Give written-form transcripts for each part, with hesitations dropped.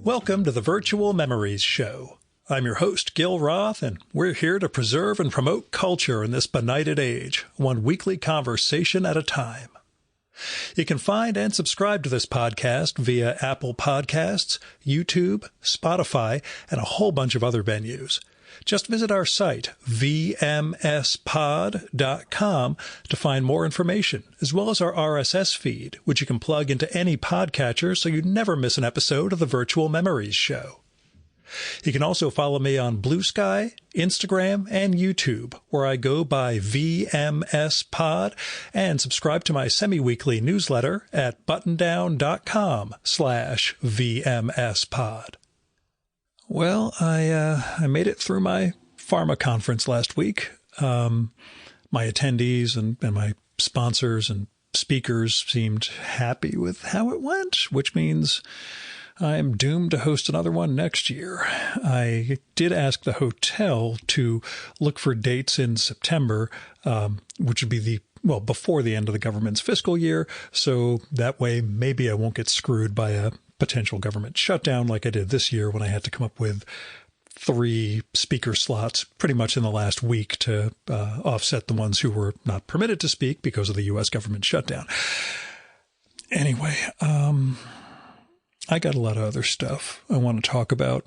Welcome to the Virtual Memories Show. I'm your host, Gil Roth, and we're here to preserve and promote culture in this benighted age, one weekly conversation at a time. You can find and subscribe to this podcast via Apple Podcasts, YouTube, Spotify, and a whole bunch of other venues. Just visit our site, vmspod.com, to find more information, as well as our RSS feed, which you can plug into any podcatcher so you never miss an episode of the Virtual Memories Show. You can also follow me on Blue Sky, Instagram, and YouTube, where I go by vmspod, and subscribe to my semi-weekly newsletter at buttondown.com/vmspod. Well, I made it through my pharma conference last week. My attendees and my sponsors and speakers seemed happy with how it went, which means I'm doomed to host another one next year. I did ask the hotel to look for dates in September, which would be before the end of the government's fiscal year. So that way, maybe I won't get screwed by a potential government shutdown like I did this year when I had to come up with 3 speaker slots pretty much in the last week to offset the ones who were not permitted to speak because of the U.S. government shutdown. Anyway, I got a lot of other stuff I want to talk about,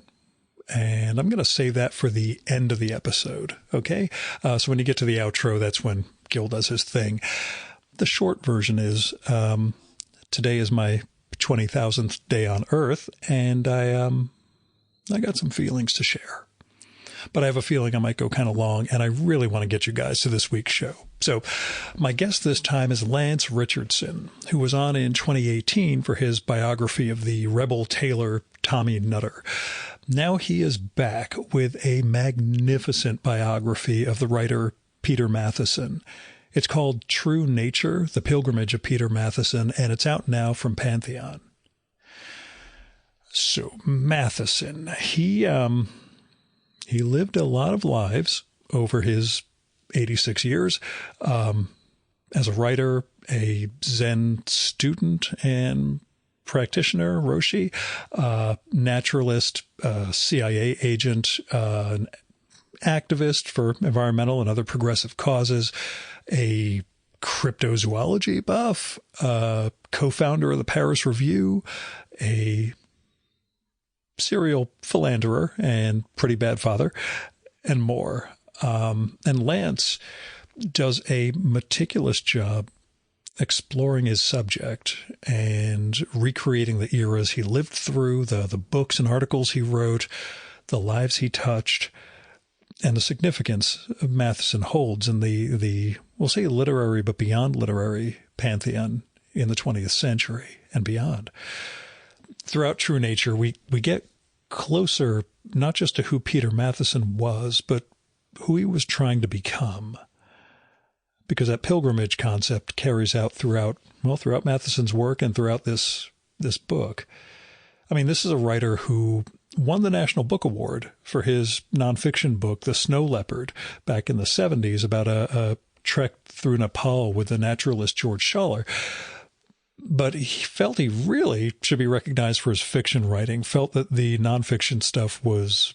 and I'm going to save that for the end of the episode, okay? So when you get to the outro, that's when Gil does his thing. The short version is today is my 20,000th day on Earth, and I got some feelings to share. But I have a feeling I might go kind of long, and I really want to get you guys to this week's show. So my guest this time is Lance Richardson, who was on in 2018 for his biography of the rebel tailor Tommy Nutter. Now he is back with a magnificent biography of the writer Peter Matheson. It's called True Nature, The Pilgrimage of Peter Matheson, and it's out now from Pantheon. So Matheson, he lived a lot of lives over his 86 years as a writer, a Zen student and practitioner, Roshi, naturalist, CIA agent, an activist for environmental and other progressive causes, a cryptozoology buff, co-founder of the Paris Review, a serial philanderer and pretty bad father, and more. And Lance does a meticulous job exploring his subject and recreating the eras he lived through, the books and articles he wrote, the lives he touched, and the significance Matheson holds in the we'll say literary, but beyond literary pantheon in the 20th century and beyond. Throughout True Nature, we get closer not just to who Peter Matheson was, but who he was trying to become. Because that pilgrimage concept carries out throughout Matheson's work and throughout this book. I mean, this is a writer who won the National Book Award for his nonfiction book, The Snow Leopard, back in the 70s, about a trek through Nepal with the naturalist George Schaller. But he felt he really should be recognized for his fiction writing, felt that the nonfiction stuff was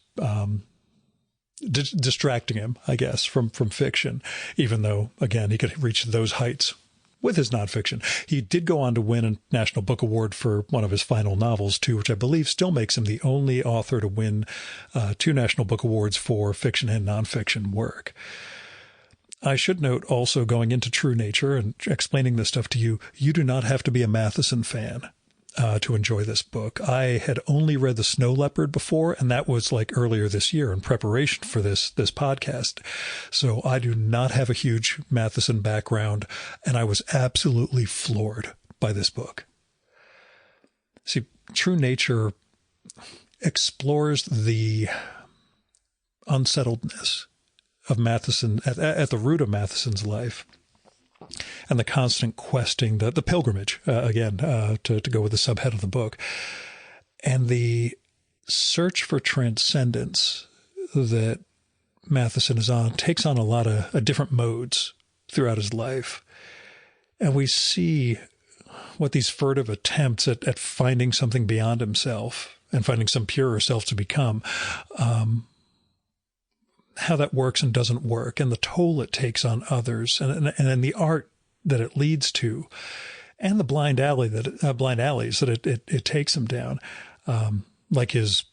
distracting him, I guess, from fiction, even though, again, he could reach those heights with his nonfiction. He did go on to win a National Book Award for one of his final novels, too, which I believe still makes him the only author to win 2 National Book Awards for fiction and nonfiction work. I should note also, going into True Nature and explaining this stuff to you, you do not have to be a Matheson fan to enjoy this book. I had only read The Snow Leopard before, and that was like earlier this year in preparation for this podcast. So I do not have a huge Matheson background, and I was absolutely floored by this book. See, True Nature explores the unsettledness of Matheson at the root of Matheson's life, and the constant questing, the pilgrimage, to go with the subhead of the book, and the search for transcendence that Matheson is on takes on a lot of different modes throughout his life. And we see what these furtive attempts at finding something beyond himself and finding some purer self to become, how that works and doesn't work, and the toll it takes on others, and then the art that it leads to, and the blind alleys that it takes him down, like his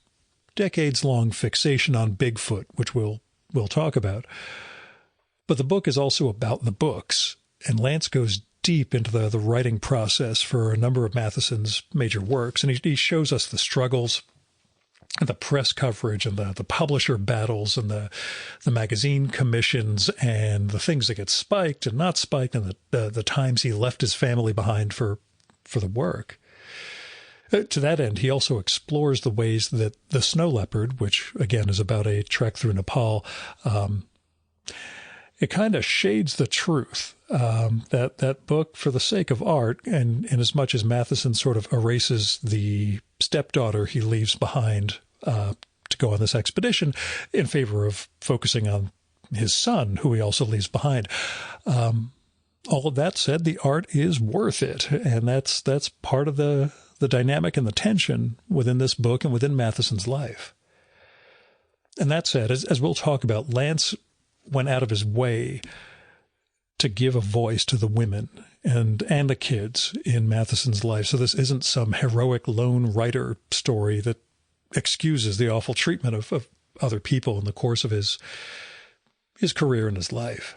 decades-long fixation on Bigfoot, which we'll talk about. But the book is also about the books, and Lance goes deep into the writing process for a number of Matheson's major works, and he shows us the struggles, the press coverage, and the publisher battles, and the magazine commissions, and the things that get spiked and not spiked, and the times he left his family behind for the work. To that end, he also explores the ways that The Snow Leopard, which again is about a trek through Nepal, it kind of shades the truth. That book, for the sake of art, and in as much as Matheson sort of erases the stepdaughter he leaves behind to go on this expedition in favor of focusing on his son, who he also leaves behind. All of that said, the art is worth it, and that's part of the dynamic and the tension within this book and within Matheson's life. And that said, as we'll talk about, Lance went out of his way to give a voice to the women and the kids in Matheson's life. So this isn't some heroic lone writer story that excuses the awful treatment of other people in the course of his career and his life.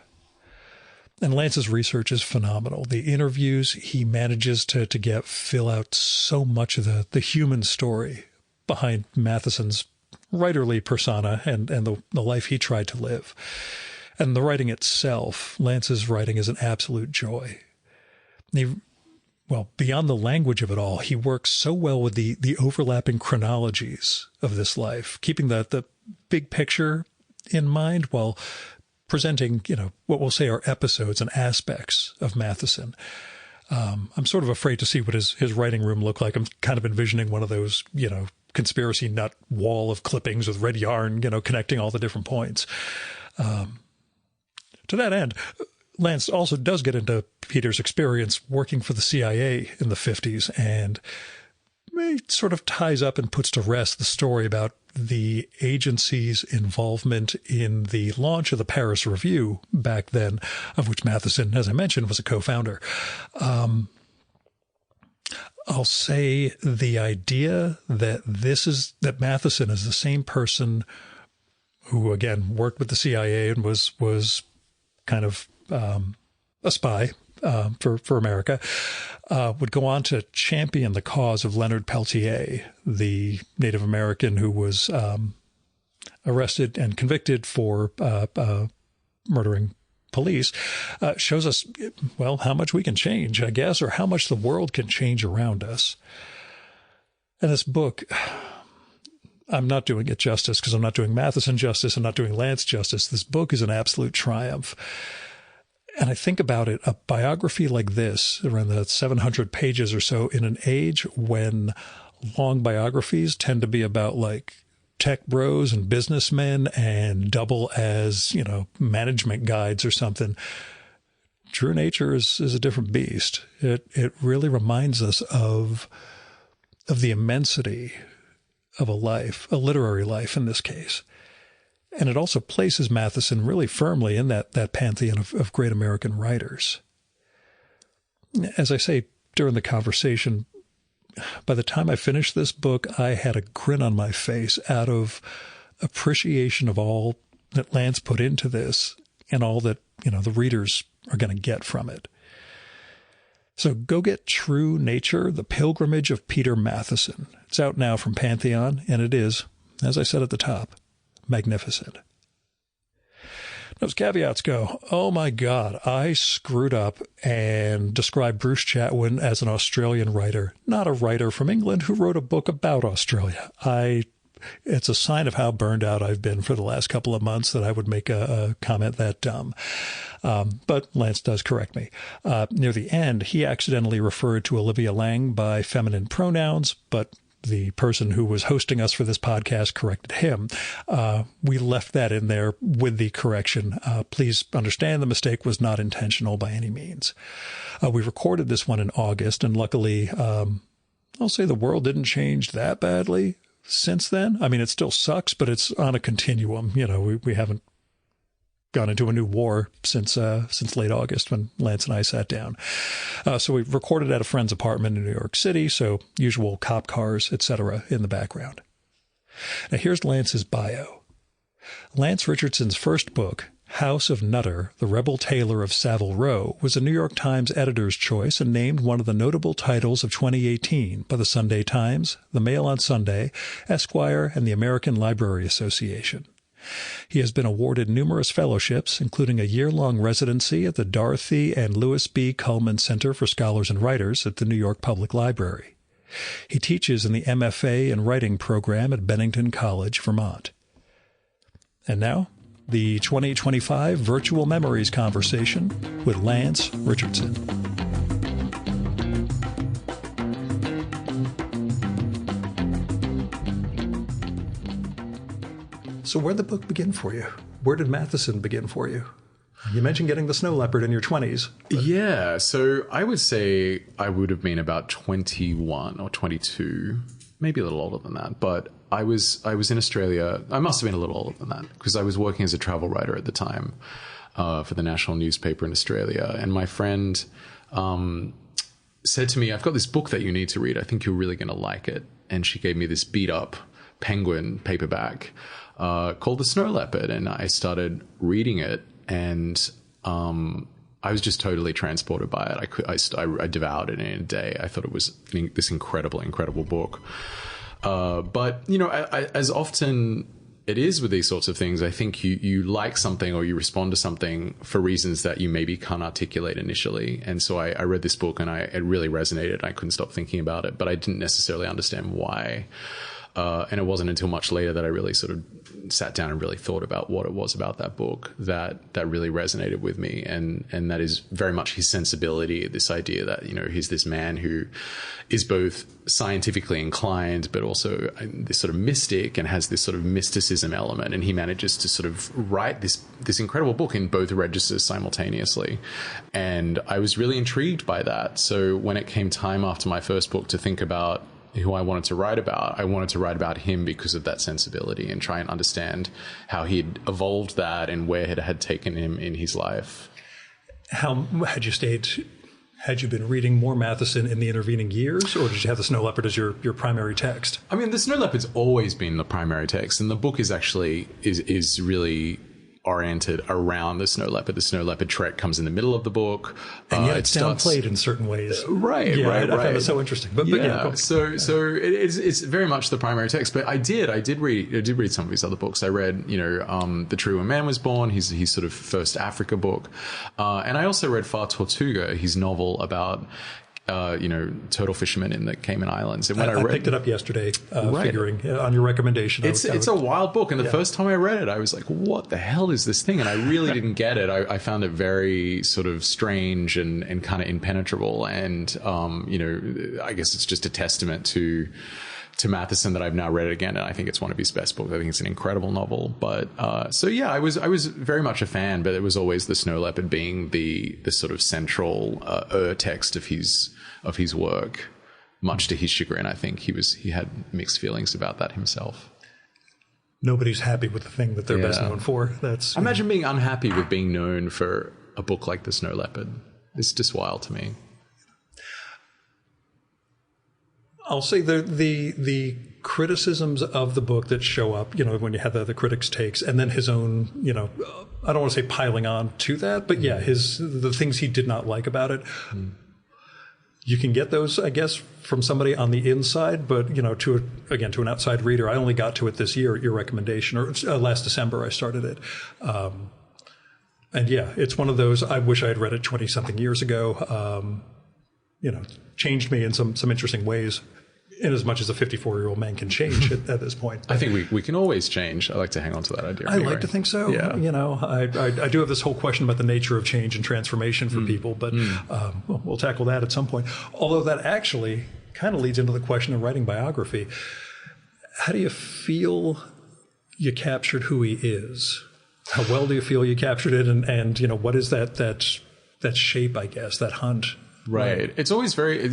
And Lance's research is phenomenal. The interviews he manages to get fill out so much of the human story behind Matheson's writerly persona and the life he tried to live. And the writing itself, Lance's writing is an absolute joy. Beyond the language of it all, he works so well with the overlapping chronologies of this life, keeping the big picture in mind while presenting, what we'll say are episodes and aspects of Matheson. I'm sort of afraid to see what his writing room looked like. I'm kind of envisioning one of those, conspiracy nut wall of clippings with red yarn, connecting all the different points. To that end, Lance also does get into Peter's experience working for the CIA in the 50s, and it sort of ties up and puts to rest the story about the agency's involvement in the launch of the Paris Review back then, of which Matheson, as I mentioned, was a co-founder. I'll say the idea that Matheson is the same person who, again, worked with the CIA and was kind of a spy for America, would go on to champion the cause of Leonard Peltier, the Native American who was arrested and convicted for murdering police, shows us, how much we can change, I guess, or how much the world can change around us. And this book, I'm not doing it justice because I'm not doing Matheson justice. I'm not doing Lance justice. This book is an absolute triumph. And I think about it, a biography like this, around the 700 pages or so, in an age when long biographies tend to be about like tech bros and businessmen and double as, management guides or something. True nature is a different beast. It really reminds us of the immensity of a life, a literary life in this case. And it also places Matheson really firmly in that pantheon of great American writers. As I say during the conversation, by the time I finished this book, I had a grin on my face out of appreciation of all that Lance put into this and all that, the readers are going to get from it. So go get True Nature, The Pilgrimage of Peter Matheson. It's out now from Pantheon, and it is, as I said at the top, magnificent. Those caveats go, oh my God, I screwed up and described Bruce Chatwin as an Australian writer, not a writer from England who wrote a book about Australia. It's a sign of how burned out I've been for the last couple of months that I would make a comment that dumb. But Lance does correct me. Near the end, he accidentally referred to Olivia Lang by feminine pronouns, but the person who was hosting us for this podcast corrected him. We left that in there with the correction. Please understand the mistake was not intentional by any means. We recorded this one in August, and luckily, I'll say the world didn't change that badly since then. I mean, it still sucks, but it's on a continuum. You know, we haven't gone into a new war since late August when Lance and I sat down. So we recorded at a friend's apartment in New York City, so usual cop cars, etc. in the background. Now here's Lance's bio. Lance Richardson's first book, House of Nutter, The Rebel Tailor of Savile Row, was a New York Times editor's choice and named one of the notable titles of 2018 by the Sunday Times, the Mail on Sunday, Esquire, and the American Library Association. He has been awarded numerous fellowships, including a year-long residency at the Dorothy and Louis B. Cullman Center for Scholars and Writers at the New York Public Library. He teaches in the MFA in Writing program at Bennington College, Vermont. And now, the 2025 Virtual Memories Conversation with Lance Richardson. So where'd the book begin for you? Where did Matheson begin for you? You mentioned getting the snow leopard in your 20s. Yeah, so I would say I would have been about 21 or 22, maybe a little older than that, but I was in Australia. I must have been a little older than that because I was working as a travel writer at the time for the national newspaper in Australia. And my friend said to me, I've got this book that you need to read. I think you're really going to like it. And she gave me this beat up Penguin paperback called The Snow Leopard. And I started reading it and I was just totally transported by it. I devoured it in a day. I thought it was this incredible book. But, you know, as often it is with these sorts of things, I think you like something or you respond to something for reasons that you maybe can't articulate initially. And so I read this book and it really resonated. I couldn't stop thinking about it, but I didn't necessarily understand why. And it wasn't until much later that I really sort of sat down and really thought about what it was about that book that really resonated with me. And that is very much his sensibility, this idea that, you know, he's this man who is both scientifically inclined, but also this sort of mystic and has this sort of mysticism element. And he manages to sort of write this incredible book in both registers simultaneously. And I was really intrigued by that. So when it came time after my first book to think about who I wanted to write about, I wanted to write about him because of that sensibility and try and understand how he'd evolved that and where it had taken him in his life. How had you been reading more Matheson in the intervening years, or did you have The Snow Leopard as your primary text? I mean, The Snow Leopard's always been the primary text, and the book is actually is really oriented around the snow leopard. The snow leopard trek comes in the middle of the book. And yet it's downplayed in certain ways. Right. I found it so interesting. But yeah. So it's very much the primary text. But I did read some of his other books. I read, The Tree Where Man Was Born, his sort of first Africa book. And I also read Far Tortuga, his novel about turtle fishermen in the Cayman Islands. And when I picked it up yesterday, figuring on your recommendation. It's a wild book. And the first time I read it, I was like, what the hell is this thing? And I really didn't get it. I found it very sort of strange and kind of impenetrable. And, I guess it's just a testament to Matheson that I've now read it again, and I think it's one of his best books. I think it's an incredible novel. But I was very much a fan, but it was always The Snow Leopard being the sort of central text of his work. Much to his chagrin, I think he had mixed feelings about that himself. Nobody's happy with the thing that they're best known for. Imagine being unhappy with being known for a book like The Snow Leopard. It's just wild to me. I'll say the criticisms of the book that show up, when you have the critics' takes, and then his own, I don't want to say piling on to that, but the things he did not like about it. You can get those, I guess, from somebody on the inside, but to an outside reader, I only got to it this year at your recommendation, or last December I started it. And it's one of those. I wish I had read it 20-something years ago. Changed me in some interesting ways, in as much as a 54-year-old man can change at this point. I think we can always change. I like to hang on to that idea. I like to think so. Yeah. I do have this whole question about the nature of change and transformation for people, but we'll tackle that at some point. Although that actually kind of leads into the question of writing biography. How do you feel you captured who he is? How well do you feel you captured it? And what is that shape, I guess, that hunt? Right. It's always very,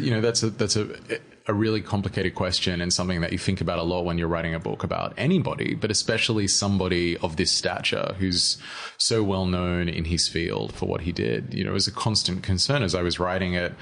a really complicated question and something that you think about a lot when you're writing a book about anybody, but especially somebody of this stature who's so well known in his field for what he did. You know, it was a constant concern as I was writing it.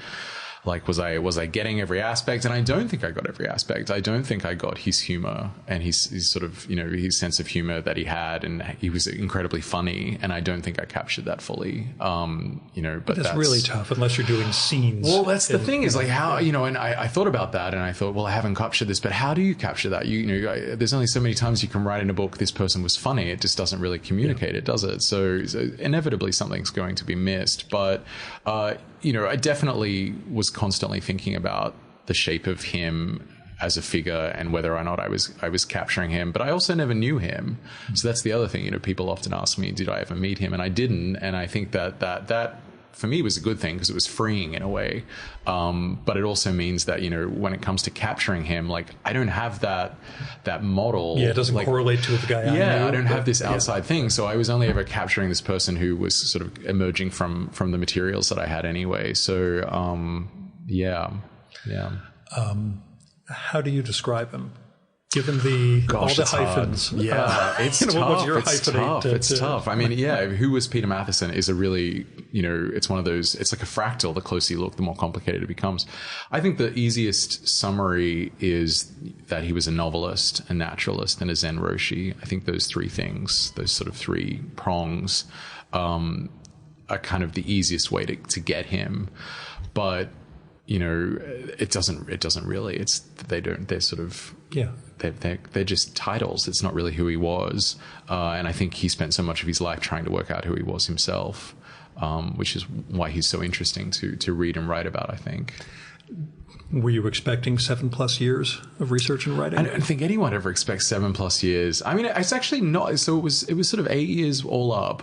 Like, was I getting every aspect? And I don't think I got every aspect. I don't think I got his humor and his sort of, you know, his sense of humor that he had, and he was incredibly funny. And I don't think I captured that fully. You know, but that's really tough unless you're doing scenes. Well, that's the thing is like how, you know, and I thought about that and I thought, well, I haven't captured this, but how do you capture that? You know, there's only so many times you can write in a book, this person was funny. It just doesn't really communicate it, does it? So inevitably something's going to be missed. But, you know, I definitely was constantly thinking about the shape of him as a figure and whether or not I was capturing him, but I also never knew him. So that's the other thing. You know, people often ask me, did I ever meet him? And I didn't. And I think that for me was a good thing because it was freeing in a way. But it also means that, you know, when it comes to capturing him, like I don't have that model. Yeah, it doesn't correlate to the guy. I don't have this outside thing. So I was only ever capturing this person who was sort of emerging from the materials that I had anyway. So, yeah. How do you describe him? Given all the hyphens. Hard. Yeah, it's tough. What's your it's tough. It's tough. I mean, yeah, who was Peter Matheson is a really, you know, it's one of those, it's like a fractal. The closer you look, the more complicated it becomes. I think the easiest summary is that he was a novelist, a naturalist, and a Zen Roshi. I think those three things, those sort of three prongs, are kind of the easiest way to get him. But, you know, it doesn't really, they're sort of, they're just titles. It's not really who he was. And I think he spent so much of his life trying to work out who he was himself, which is why he's so interesting to read and write about, I think. Were you expecting 7+ years of research and writing? I don't think anyone ever expects 7+ years. I mean, it's actually not. So it was sort of 8 years all up,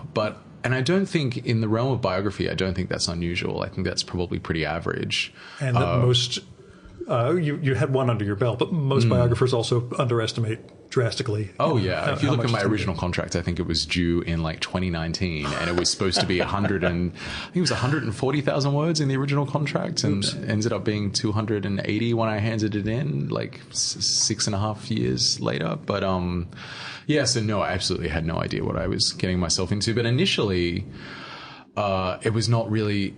and I don't think in the realm of biography, I don't think that's unusual. I think that's probably pretty average. And that most, you had one under your belt, but most biographers also underestimate drastically. Oh, yeah. If you look at my original contract, I think it was due in like 2019, and it was supposed to be 140,000 words in the original contract, and ended up being 280 when I handed it in, like 6.5 years later. But yeah, so no, I absolutely had no idea what I was getting myself into. But initially, it was not really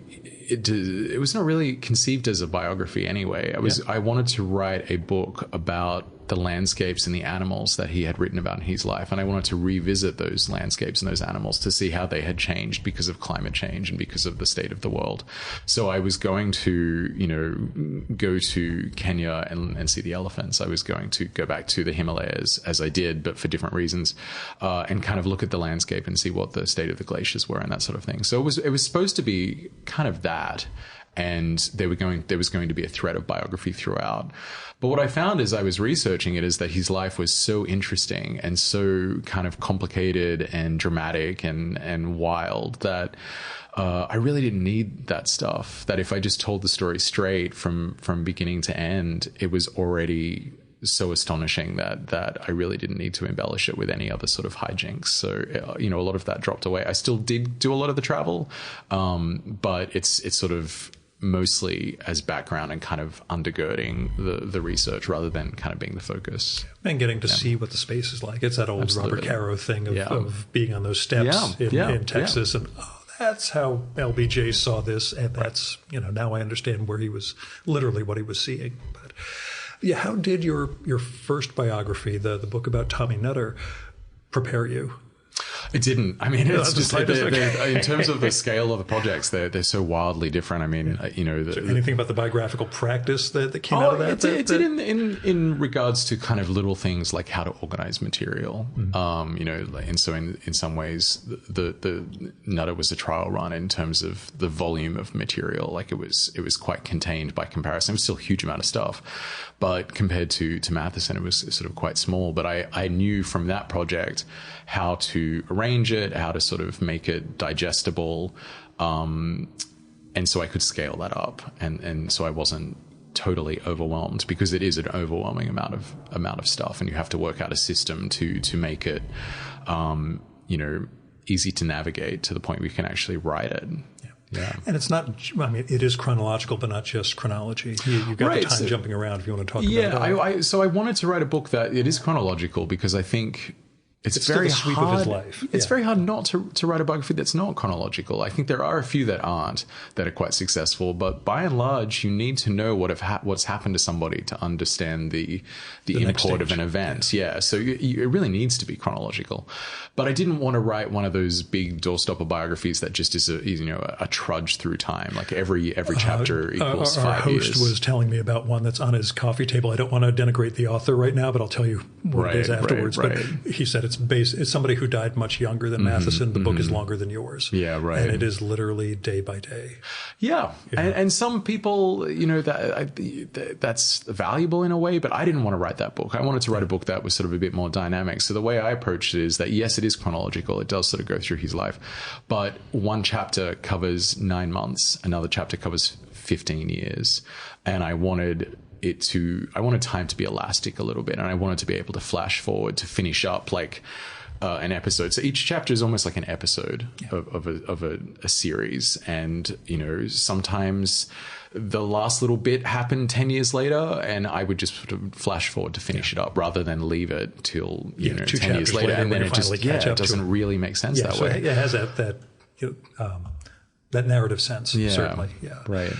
conceived as a biography anyway. I wanted to write a book about the landscapes and the animals that he had written about in his life. And I wanted to revisit those landscapes and those animals to see how they had changed because of climate change and because of the state of the world. So I was going to, you know, go to Kenya and see the elephants. I was going to go back to the Himalayas as I did, but for different reasons, and kind of look at the landscape and see what the state of the glaciers were and that sort of thing. So it was supposed to be kind of that. And there was going to be a thread of biography throughout. But what I found as I was researching it is that his life was so interesting and so kind of complicated and dramatic and wild that I really didn't need that stuff. That if I just told the story straight from beginning to end, it was already so astonishing that I really didn't need to embellish it with any other sort of hijinks. So, you know, a lot of that dropped away. I still did do a lot of the travel, but it's sort of mostly as background and kind of undergirding the research rather than kind of being the focus. And getting to see what the space is like. It's that old Robert Caro thing of being on those steps in Texas and that's how LBJ saw this, and that's, you know, now I understand where he was, literally what he was seeing. But yeah, how did your first biography, the book about Tommy Nutter, prepare you? It didn't. I mean, it's just in terms of the scale of the projects, they're so wildly different. I mean, you know, anything about the biographical practice that came out of that? It did in regards to kind of little things like how to organize material. Mm-hmm. You know, and so in some ways, the Nutter was a trial run in terms of the volume of material. Like it was quite contained by comparison. It was still a huge amount of stuff, but compared to Matheson, it was sort of quite small. But I knew from that project how to arrange it, how to sort of make it digestible, and so I could scale that up, and so I wasn't totally overwhelmed, because it is an overwhelming amount of stuff, and you have to work out a system to make it, you know, easy to navigate to the point where you can actually write it. Yeah. And it's not, I mean, it is chronological, but not just chronology. You've got the time jumping around if you want to talk about that. So I wanted to write a book that it is chronological because I think it's very still the sweep hard. Of his life. It's very hard not to write a biography that's not chronological. I think there are a few that aren't, that are quite successful, but by and large, you need to know what's happened to somebody to understand the import of an event. Yeah. So it really needs to be chronological. But I didn't want to write one of those big doorstopper biographies that just is a trudge through time. Like every chapter equals 5 years. Our host was telling me about one that's on his coffee table. I don't want to denigrate the author right now, but I'll tell you what it is afterwards. But he said it's somebody who died much younger than Matheson. The book is longer than yours. Yeah, right. And it is literally day by day. Yeah. And some people, that's valuable in a way, but I didn't want to write that book. I wanted to write a book that was sort of a bit more dynamic. So the way I approached it is that, yes, it is chronological. It does sort of go through his life, but one chapter covers 9 months. Another chapter covers 15 years. And I wanted time to be elastic a little bit. And I wanted to be able to flash forward to finish up like an episode. So each chapter is almost like an episode of a series. And, sometimes the last little bit happened 10 years later, and I would just sort of flash forward to finish it up rather than leave it till, 10 years later. And then it just, it doesn't really make sense that way. It has that narrative sense, certainly. Yeah. Right.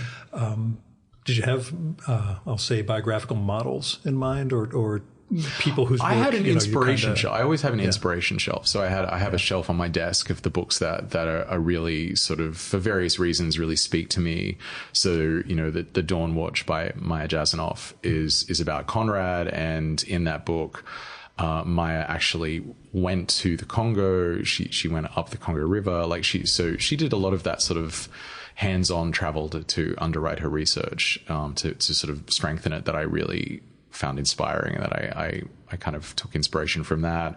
Did you have, I'll say, biographical models in mind, or people whose work, I had an inspiration shelf. I always have an inspiration shelf. So I have a shelf on my desk of the books that are really sort of, for various reasons, really speak to me. So, the Dawn Watch by Maya Jasanoff is about Conrad. And in that book, Maya actually went to the Congo. She went up the Congo River. So she did a lot of that sort of hands-on travel to underwrite her research, to sort of strengthen it, that I really found inspiring, and that I kind of took inspiration from that.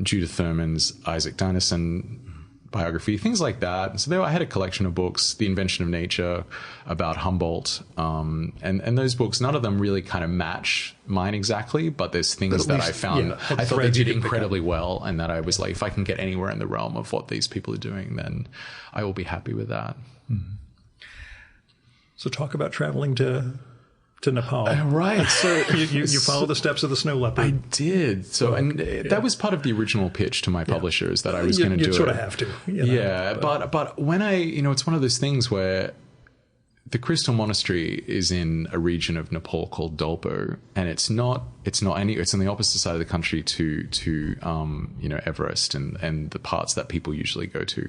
Judith Thurman's Isaac Dinesen biography, things like that. So I had a collection of books, The Invention of Nature, about Humboldt. And those books, none of them really kind of match mine exactly, but there's things that I found, I thought they did incredibly well, and that I was like, if I can get anywhere in the realm of what these people are doing, then I will be happy with that. Mm-hmm. So talk about traveling to Nepal. Right. So you follow the steps of the snow leopard. I did. So, that was part of the original pitch to my publishers, that I was going to do it. You sort of have to. But when it's one of those things where the Crystal Monastery is in a region of Nepal called Dolpo, and it's on the opposite side of the country to Everest and the parts that people usually go to.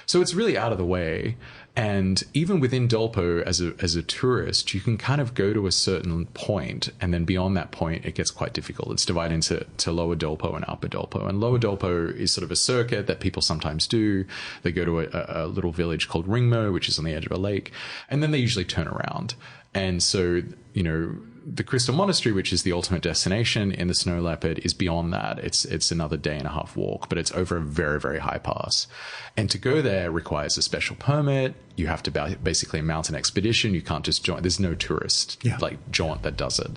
So it's really out of the way. And even within Dolpo, as a tourist, you can kind of go to a certain point, and then beyond that point, it gets quite difficult. It's divided into Lower Dolpo and Upper Dolpo. And Lower Dolpo is sort of a circuit that people sometimes do. They go to a little village called Ringmo, which is on the edge of a lake, and then they usually turn around. And so, the Crystal Monastery, which is the ultimate destination in the Snow Leopard, is beyond that. It's another day and a half walk, but it's over a very, very high pass. And to go there requires a special permit. You have to basically mount an expedition. You can't just join. There's no tourist jaunt that does it.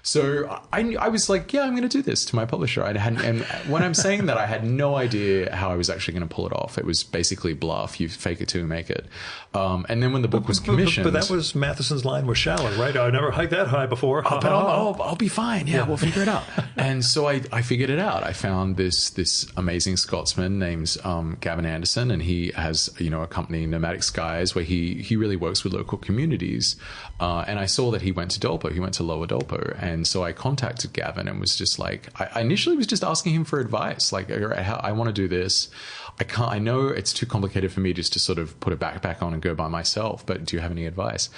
So I was like, I'm going to do this to my publisher. And when I'm saying that, I had no idea how I was actually going to pull it off. It was basically bluff. You fake it till you make it. And then when the book was commissioned, but that was Matheson's line was shallow, right? I never hiked that high before. But I'll be fine. Yeah, we'll figure it out. And so I figured it out. I found this amazing Scotsman named Gavin Anderson, and he has a company, Nomadic Skies, where he really works with local communities. And I saw that he went to Dolpo. He went to Lower Dolpo. And so I contacted Gavin and was just like, I initially was just asking him for advice. Like, I want to do this. I know it's too complicated for me just to sort of put a backpack on and go by myself, but do you have any advice?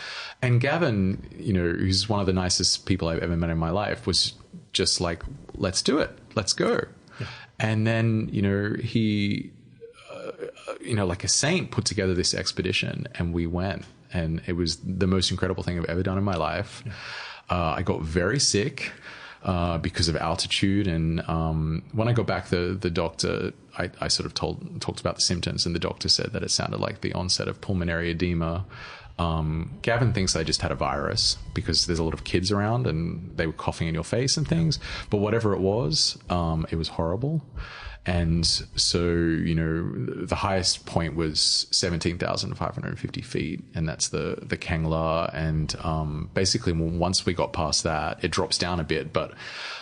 And Gavin, who's one of the nicest people I've ever met in my life, was just like, let's do it. Let's go. Yeah. And then, he, like a saint, put together this expedition, and we went, and it was the most incredible thing I've ever done in my life. Yeah. I got very sick because of altitude. And when I got back, the doctor, I sort of talked about the symptoms, and the doctor said that it sounded like the onset of pulmonary edema. Gavin thinks I just had a virus because there's a lot of kids around and they were coughing in your face and things. But whatever it was horrible. And so, the highest point was 17,550 feet, and that's the Kangla. And basically, once we got past that, it drops down a bit, but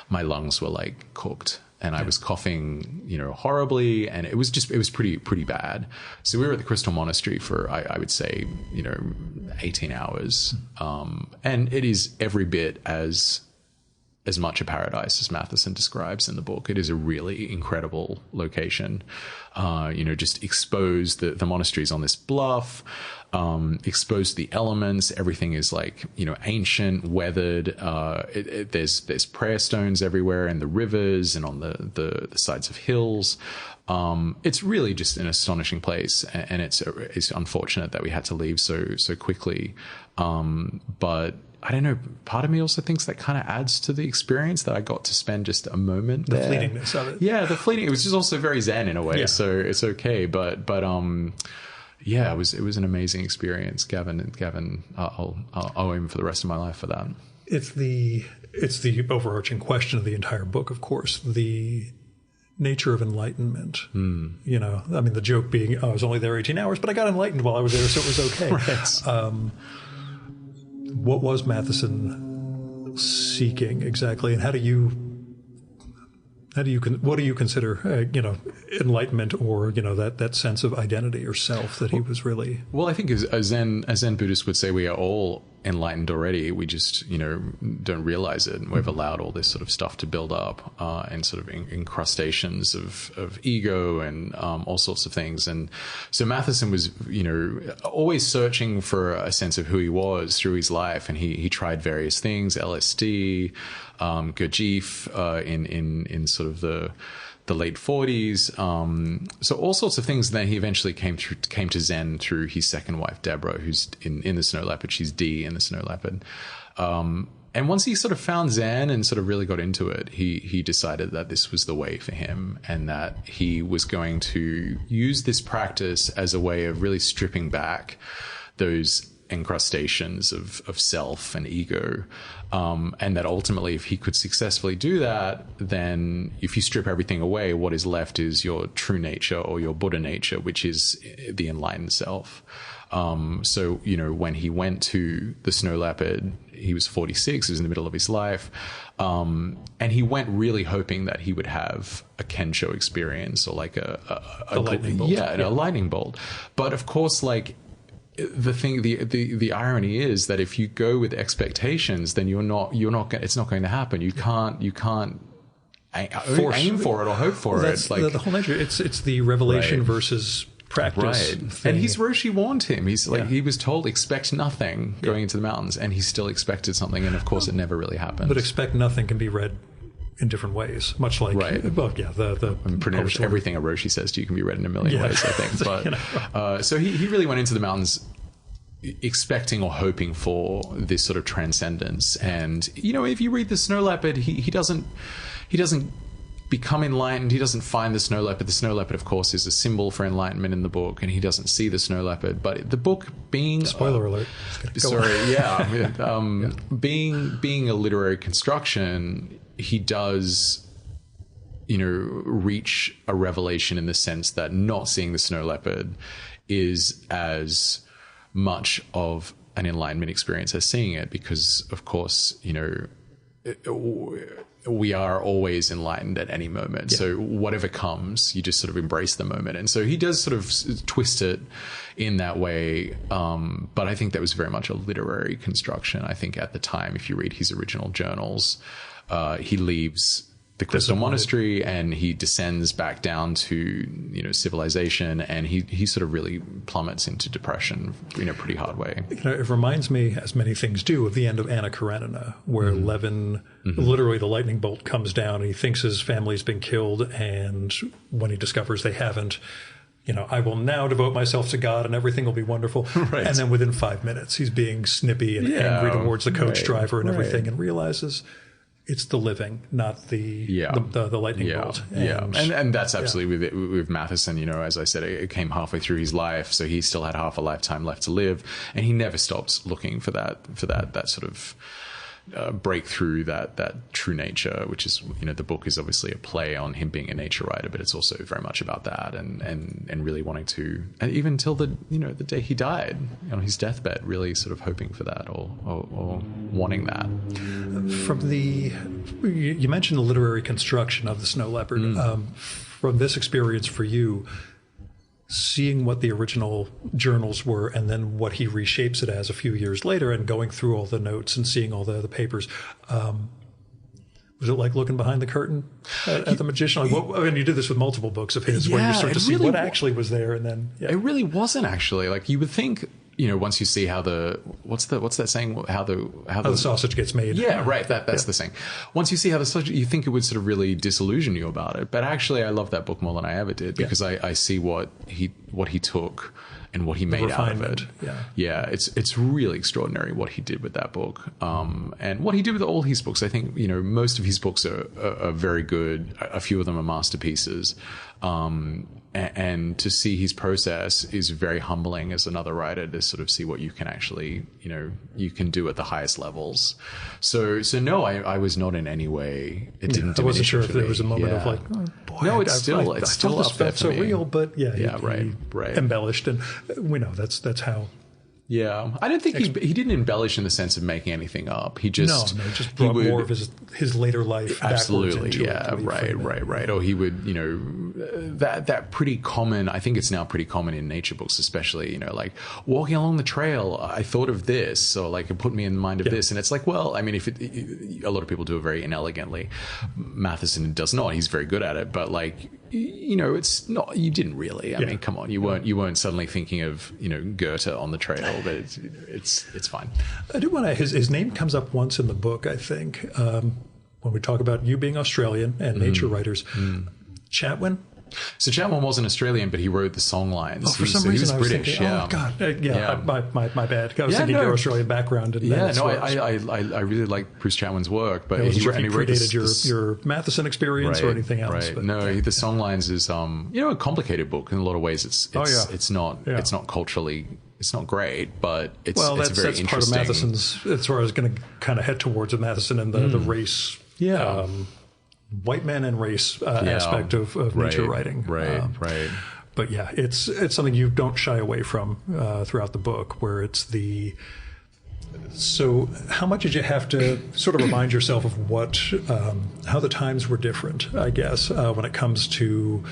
my lungs were like cooked. And I was coughing, horribly, and it was pretty bad. So we were at the Crystal Monastery for, I would say, 18 hours. And it is every bit as much a paradise as Matheson describes in the book. It is a really incredible location. Just exposed, the monastery's on this bluff, exposed to the elements. Everything is like, ancient, weathered. There's prayer stones everywhere in the rivers and on the sides of hills. It's really just an astonishing place, and it's unfortunate that we had to leave so quickly. But I don't know, part of me also thinks that kind of adds to the experience, that I got to spend just a moment there. The fleetingness of it. Yeah, it was just also very zen in a way, so it's okay. But yeah, it was an amazing experience, Gavin. I'll owe him for the rest of my life for that. It's the overarching question of the entire book, of course, the nature of enlightenment. The joke being, I was only there 18 hours, but I got enlightened while I was there, so it was okay. Right. What was Matheson seeking exactly, and what do you consider, enlightenment, or that sense of identity or self that he was really? Well, I think as Zen Buddhists would say, we are all enlightened already. We just don't realize it, and we've allowed all this sort of stuff to build up, and sort of incrustations of ego and all sorts of things. And so Matheson was always searching for a sense of who he was through his life, and he tried various things, LSD, Gurdjieff, in sort of the late 40s. So all sorts of things. And then he eventually came to Zen through his second wife, Deborah, who's in the Snow Leopard. She's Dee in the Snow Leopard. And once he sort of found Zen and sort of really got into it, he decided that this was the way for him, and that he was going to use this practice as a way of really stripping back those encrustations of self and ego, and that ultimately, if he could successfully do that, then if you strip everything away, what is left is your true nature, or your Buddha nature, which is the enlightened self. So when he went to the Snow Leopard, he was 46. It was in the middle of his life, and he went really hoping that he would have a Kensho experience, or like a lightning bolt. A lightning bolt. But of course, like, the irony is that if you go with expectations, then it's not going to happen. You can't aim for it or hope for it. That's like the whole nature. It's the revelation versus practice thing. And his Roshi warned him. He was told, expect nothing going into the mountains, and he still expected something, and of course it never really happened. But expect nothing can be read in different ways, much like, pretty much everything a Roshi says to you can be read in a million ways, I think. But so he really went into the mountains expecting or hoping for this sort of transcendence. And if you read the Snow Leopard, he doesn't become enlightened. He doesn't find the Snow Leopard. The Snow Leopard, of course, is a symbol for enlightenment in the book, and he doesn't see the Snow Leopard. But the book being spoiler alert. Being a literary construction, he does reach a revelation in the sense that not seeing the Snow Leopard is as much of an enlightenment experience as seeing it, because of course we are always enlightened at any moment. So whatever comes, you just sort of embrace the moment. And so he does sort of twist it in that way. But I think that was very much a literary construction. I think at the time, if you read his original journals, he leaves the Crystal Monastery and he descends back down to civilization, and he sort of really plummets into depression in a pretty hard way. It reminds me, as many things do, of the end of Anna Karenina, where Levin, literally the lightning bolt comes down and he thinks his family's been killed, and when he discovers they haven't, I will now devote myself to God and everything will be wonderful. Right. And then within 5 minutes, he's being snippy and angry towards the coach driver and everything, and realizes it's the living, not the lightning bolt. And that's absolutely with Matheson. As I said, it came halfway through his life, so he still had half a lifetime left to live, and he never stops looking for that sort of break through that true nature, which is, the book is obviously a play on him being a nature writer, but it's also very much about that and really wanting to, and even until the day he died on his deathbed, really sort of hoping for that or wanting that. You mentioned the literary construction of the Snow Leopard. From this experience for you, seeing what the original journals were and then what he reshapes it as a few years later and going through all the notes and seeing all the papers, was it like looking behind the curtain at the magician? Like, you did this with multiple books of his where you start to see what actually was there. And then it really wasn't actually. Like, you would think, once you see how what's that saying? How the sausage gets made. Yeah, right. That's the saying. Once you see how the sausage, you think it would sort of really disillusion you about it. But actually, I love that book more than I ever did because I see what he took and what he made out of it. Yeah, it's really extraordinary what he did with that book, and what he did with all his books. I think most of his books are very good. A few of them are masterpieces. And to see his process is very humbling as another writer, to sort of see what you can actually, you can do at the highest levels. So no, I was not in any way. It didn't. I wasn't sure if there was a moment of like, oh, boy, no, it's still up there for so me. real, but he right. embellished, and we know that's how. Yeah, I don't think he didn't embellish in the sense of making anything up. He just just brought more of his later life. Absolutely, into right. Or he would, that pretty common. I think it's now pretty common in nature books, especially. Like walking along the trail, I thought of this, or like it put me in mind of this, and it's like, well, I mean, a lot of people do it very inelegantly. Matheson does not. He's very good at it, but like. It's not. You didn't really. I mean, come on. You weren't suddenly thinking of Goethe on the trail, but it's fine. I do want to. His name comes up once in the book, I think, when we talk about you being Australian and nature writers. Chatwin. So Chatwin wasn't Australian, but he wrote the song lines. Oh, for some reason, he was I was British. Thinking, oh God, my bad. I was thinking your Australian background. And I really like Bruce Chatwin's work, but he predated your Matheson experience or anything else. Right. But, no, the song lines is a complicated book in a lot of ways. It's not culturally. It's not great, but it's very interesting. Part of Matheson's. That's where I was going to kind of head towards with Matheson and the race. Yeah. White man and race aspect of nature writing. Right. But yeah, it's something you don't shy away from throughout the book, where it's so how much did you have to sort of remind yourself of how the times were different, I guess, when it comes to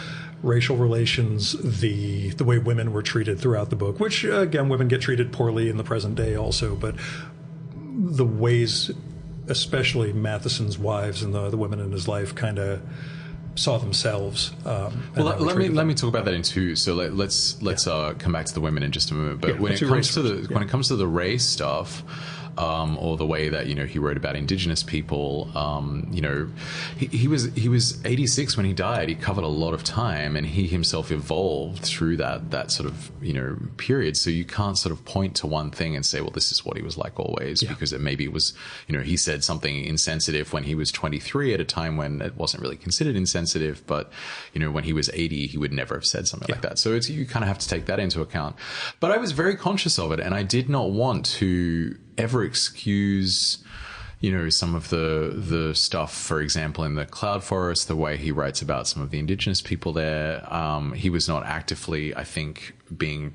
racial relations, the way women were treated throughout the book, which again, women get treated poorly in the present day also, but the ways especially Matheson's wives and the women in his life kind of saw themselves. Well, let me talk about that in two. So let's come back to the women in just a moment. But when it comes to the race stuff, or the way that he wrote about Indigenous people, he was 86 when he died. He covered a lot of time, and he himself evolved through that sort of period. So you can't sort of point to one thing and say, well, this is what he was like always, because maybe it was he said something insensitive when he was 23 at a time when it wasn't really considered insensitive, but when he was 80, he would never have said something like that. So you kind of have to take that into account. But I was very conscious of it, and I did not want to ever excuse some of the stuff, for example, in the Cloud Forest, the way he writes about some of the Indigenous people there. He was not actively, I think, being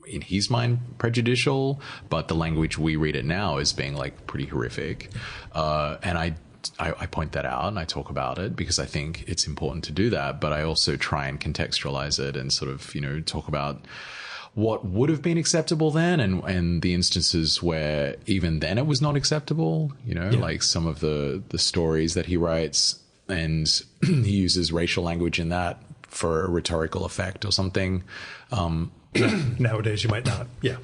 in his mind prejudicial, but the language we read it now is being like pretty horrific, and I point that out and I talk about it because I think it's important to do that, but I also try and contextualize it and sort of talk about what would have been acceptable then and the instances where even then it was not acceptable, like some of the stories that he writes, and he uses racial language in that for a rhetorical effect or something. Nowadays you might not. Yeah,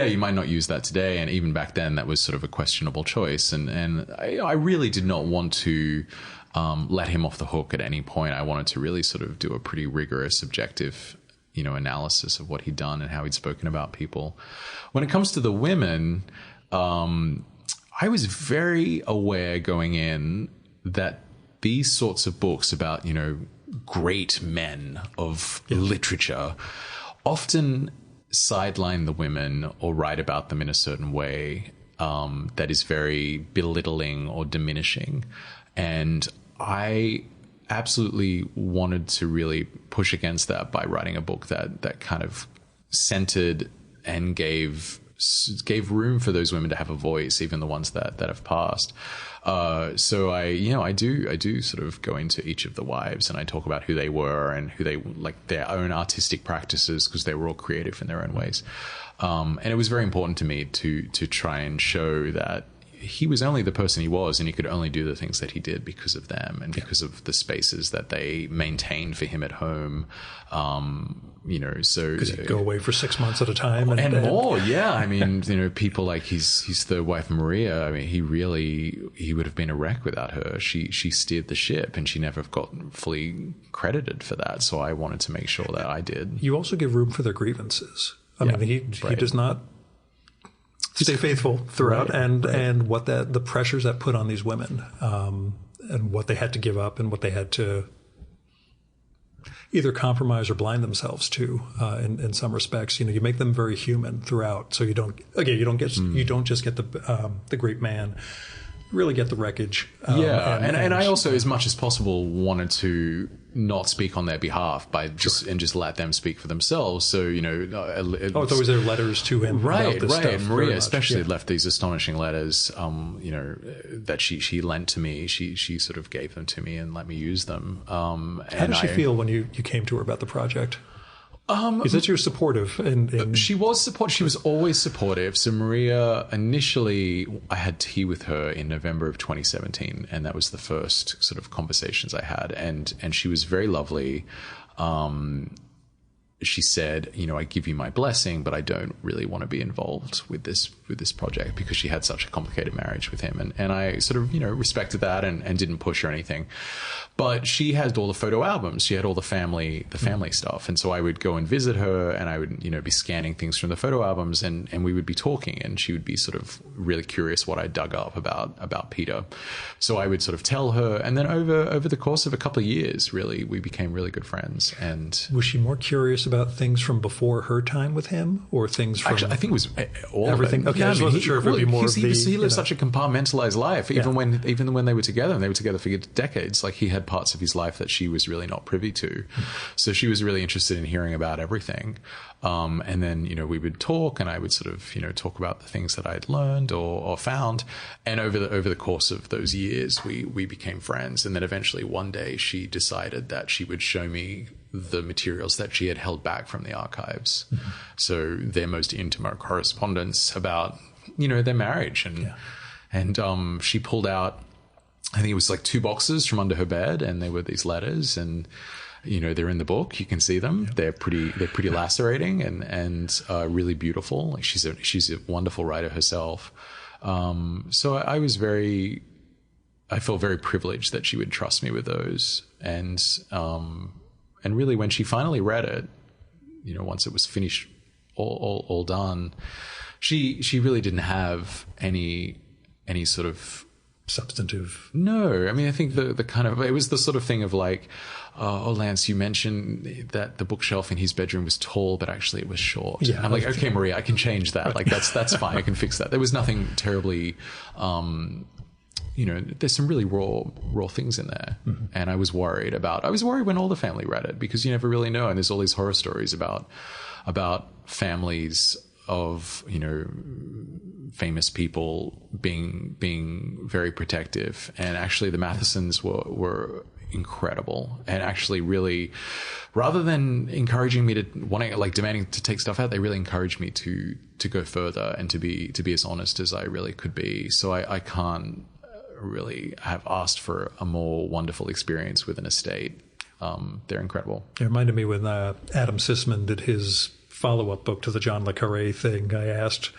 you might not use that today, and even back then that was sort of a questionable choice, and I really did not want to let him off the hook at any point. I wanted to really sort of do a pretty rigorous, objective analysis of what he'd done and how he'd spoken about people. When it comes to the women, I was very aware going in that these sorts of books about, great men of literature often sideline the women or write about them in a certain way. that is very belittling or diminishing. And I absolutely wanted to really push against that by writing a book that kind of centered and gave room for those women to have a voice, even the ones that have passed. So I do sort of go into each of the wives, and I talk about who they were and who they like, their own artistic practices, because they were all creative in their own ways. And it was very important to me to try and show that he was only the person he was, and he could only do the things that he did because of them and because of the spaces that they maintained for him at home. So because he'd go away for 6 months at a time and more. Yeah. I mean, people like his third wife, Maria, I mean, he would have been a wreck without her. She steered the ship, and she never got fully credited for that. So I wanted to make sure that I did. You also give room for their grievances. I mean, he does not stay faithful throughout, right. and what the pressures that put on these women, and what they had to give up and what they had to either compromise or blind themselves to, in some respects. You make them very human throughout, so you don't just get the great man. Really get the wreckage. And I also, as much as possible, wanted to not speak on their behalf by just let them speak for themselves. So it's always their letters to him, right? About this stuff, And Maria especially left these astonishing letters, that she lent to me. She sort of gave them to me and let me use them. How did she feel when you came to her about the project? Is that you're supportive? She was supportive. She was always supportive. So Maria, initially, I had tea with her in November of 2017, and that was the first sort of conversations I had. And she was very lovely. She said, I give you my blessing, but I don't really want to be involved with this project, because she had such a complicated marriage with him. And I sort of, respected that and didn't push or anything. But she had all the photo albums. She had all the family stuff. And so I would go and visit her, and I would, be scanning things from the photo albums, and we would be talking, and she would be sort of really curious what I dug up about Peter. So I would sort of tell her. And then over the course of a couple of years, really, we became really good friends. And was she more curious about things from before her time with him, or things from... Actually, I think it was all everything. Of it. Okay, I wasn't sure if it would be more of the... He lived such a compartmentalized life, even when they were together, and they were together for decades. Like, he had parts of his life that she was really not privy to. So she was really interested in hearing about everything. And then, we would talk, and I would sort of, talk about the things that I'd learned or found. And over the course of those years, we became friends. And then eventually one day she decided that she would show me the materials that she had held back from the archives. Mm-hmm. So their most intimate correspondence about, their marriage. And she pulled out, I think it was like 2 boxes from under her bed, and there were these letters, and they're in the book. You can see them. Yeah. They're pretty lacerating and really beautiful. Like, she's a wonderful writer herself. So I felt very privileged that she would trust me with those. And really, when she finally read it, once it was finished, all done, she really didn't have any sort of substantive. No, I mean, I think the kind of, it was the sort of thing of like, Lance, you mentioned that the bookshelf in his bedroom was tall, but actually it was short. Yeah, I'm like, okay, Maria, I can change that. Like, that's fine. I can fix that. There was nothing terribly, there's some really raw things in there. Mm-hmm. And I was worried when all the family read it, because you never really know. And there's all these horror stories about families of, famous people being very protective. And actually the Mathesons were incredible, and actually really, rather than encouraging me to demanding to take stuff out, they really encouraged me to go further and to be as honest as I really could be. So I can't really have asked for a more wonderful experience with an estate. They're incredible. It reminded me when Adam Sisman did his follow-up book to the John le Carré thing. I asked,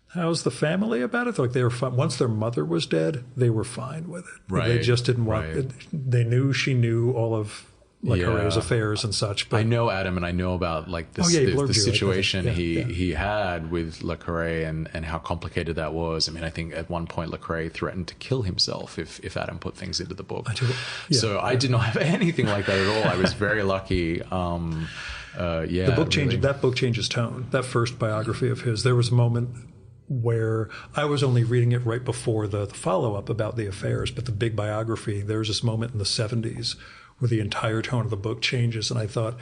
how's the family about it? Like, they were fine. Once their mother was dead, they were fine with it. Right. They just didn't want it. They knew she knew all of le Carré's affairs and such. But I know Adam, and I know about like the situation he had with le Carré and how complicated that was. I mean, I think at one point le Carré threatened to kill himself if Adam put things into the book. So I did not have anything like that at all. I was very lucky. The book changed. That book changes tone. That first biography of his, there was a moment where I was only reading it right before the follow-up about the affairs, but the big biography, there's this moment in the 70s where the entire tone of the book changes. And I thought,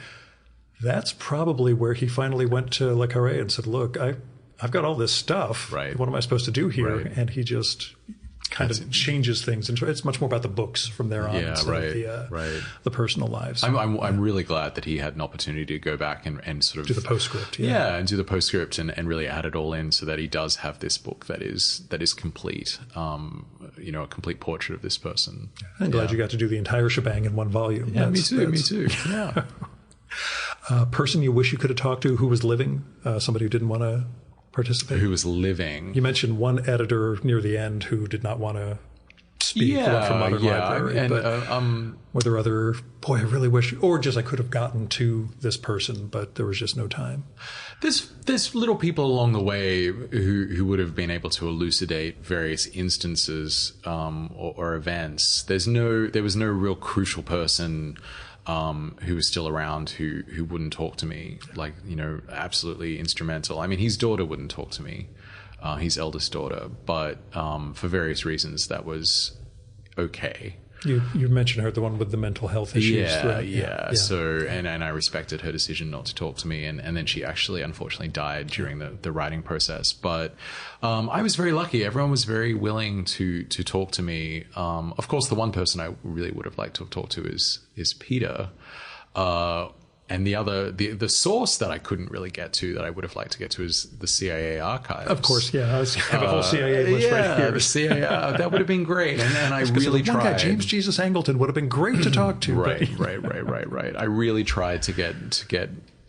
that's probably where he finally went to Le Carré and said, look, I've got all this stuff. Right. What am I supposed to do here? Right. And he just kind of changes things. And it's much more about the books from there on instead of the personal lives. I'm really glad that he had an opportunity to go back and sort of do the postscript. And do the postscript and really add it all in so that he does have this book that is complete, a complete portrait of this person. I'm glad you got to do the entire shebang in one volume. Yeah, me too. Yeah. Person you wish you could have talked to who was living, somebody who didn't want to participate? Who was living. You mentioned one editor near the end who did not want to speak from Modern Library. And, but were there other, I really wish, or just I could have gotten to this person, but there was just no time. There's little people along the way who would have been able to elucidate various instances or events. There was no real crucial person who was still around who wouldn't talk to me, absolutely instrumental. I mean, his daughter wouldn't talk to me, his eldest daughter, but for various reasons that was okay. You mentioned her, the one with the mental health issues. Yeah. So, and I respected her decision not to talk to me. And then she actually, unfortunately, died during the writing process. But I was very lucky. Everyone was very willing to talk to me. Of course, the one person I really would have liked to have talked to is Peter. And the source that I couldn't really get to, that I would have liked to get to, is the CIA archives. Of course, I have a whole CIA list right here. The CIA, that would have been great. And I really tried. One guy, James Jesus Angleton, would have been great to talk to. Right. I really tried to get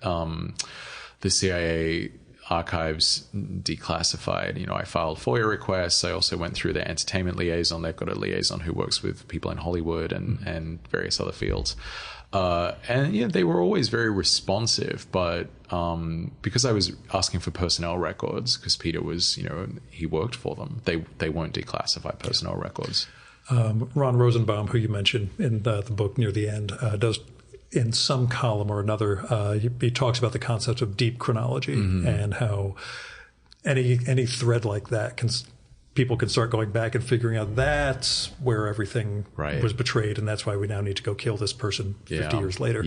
the CIA archives declassified. I filed FOIA requests. I also went through their entertainment liaison. They've got a liaison who works with people in Hollywood and various other fields. And they were always very responsive, but because I was asking for personnel records, because Peter was, he worked for them, they won't declassify personnel records. Ron Rosenbaum, who you mentioned in the book near the end, does in some column or another, he talks about the concept of deep chronology and how any thread like that people can start going back and figuring out that's where everything was betrayed, and that's why we now need to go kill this person 50 years later.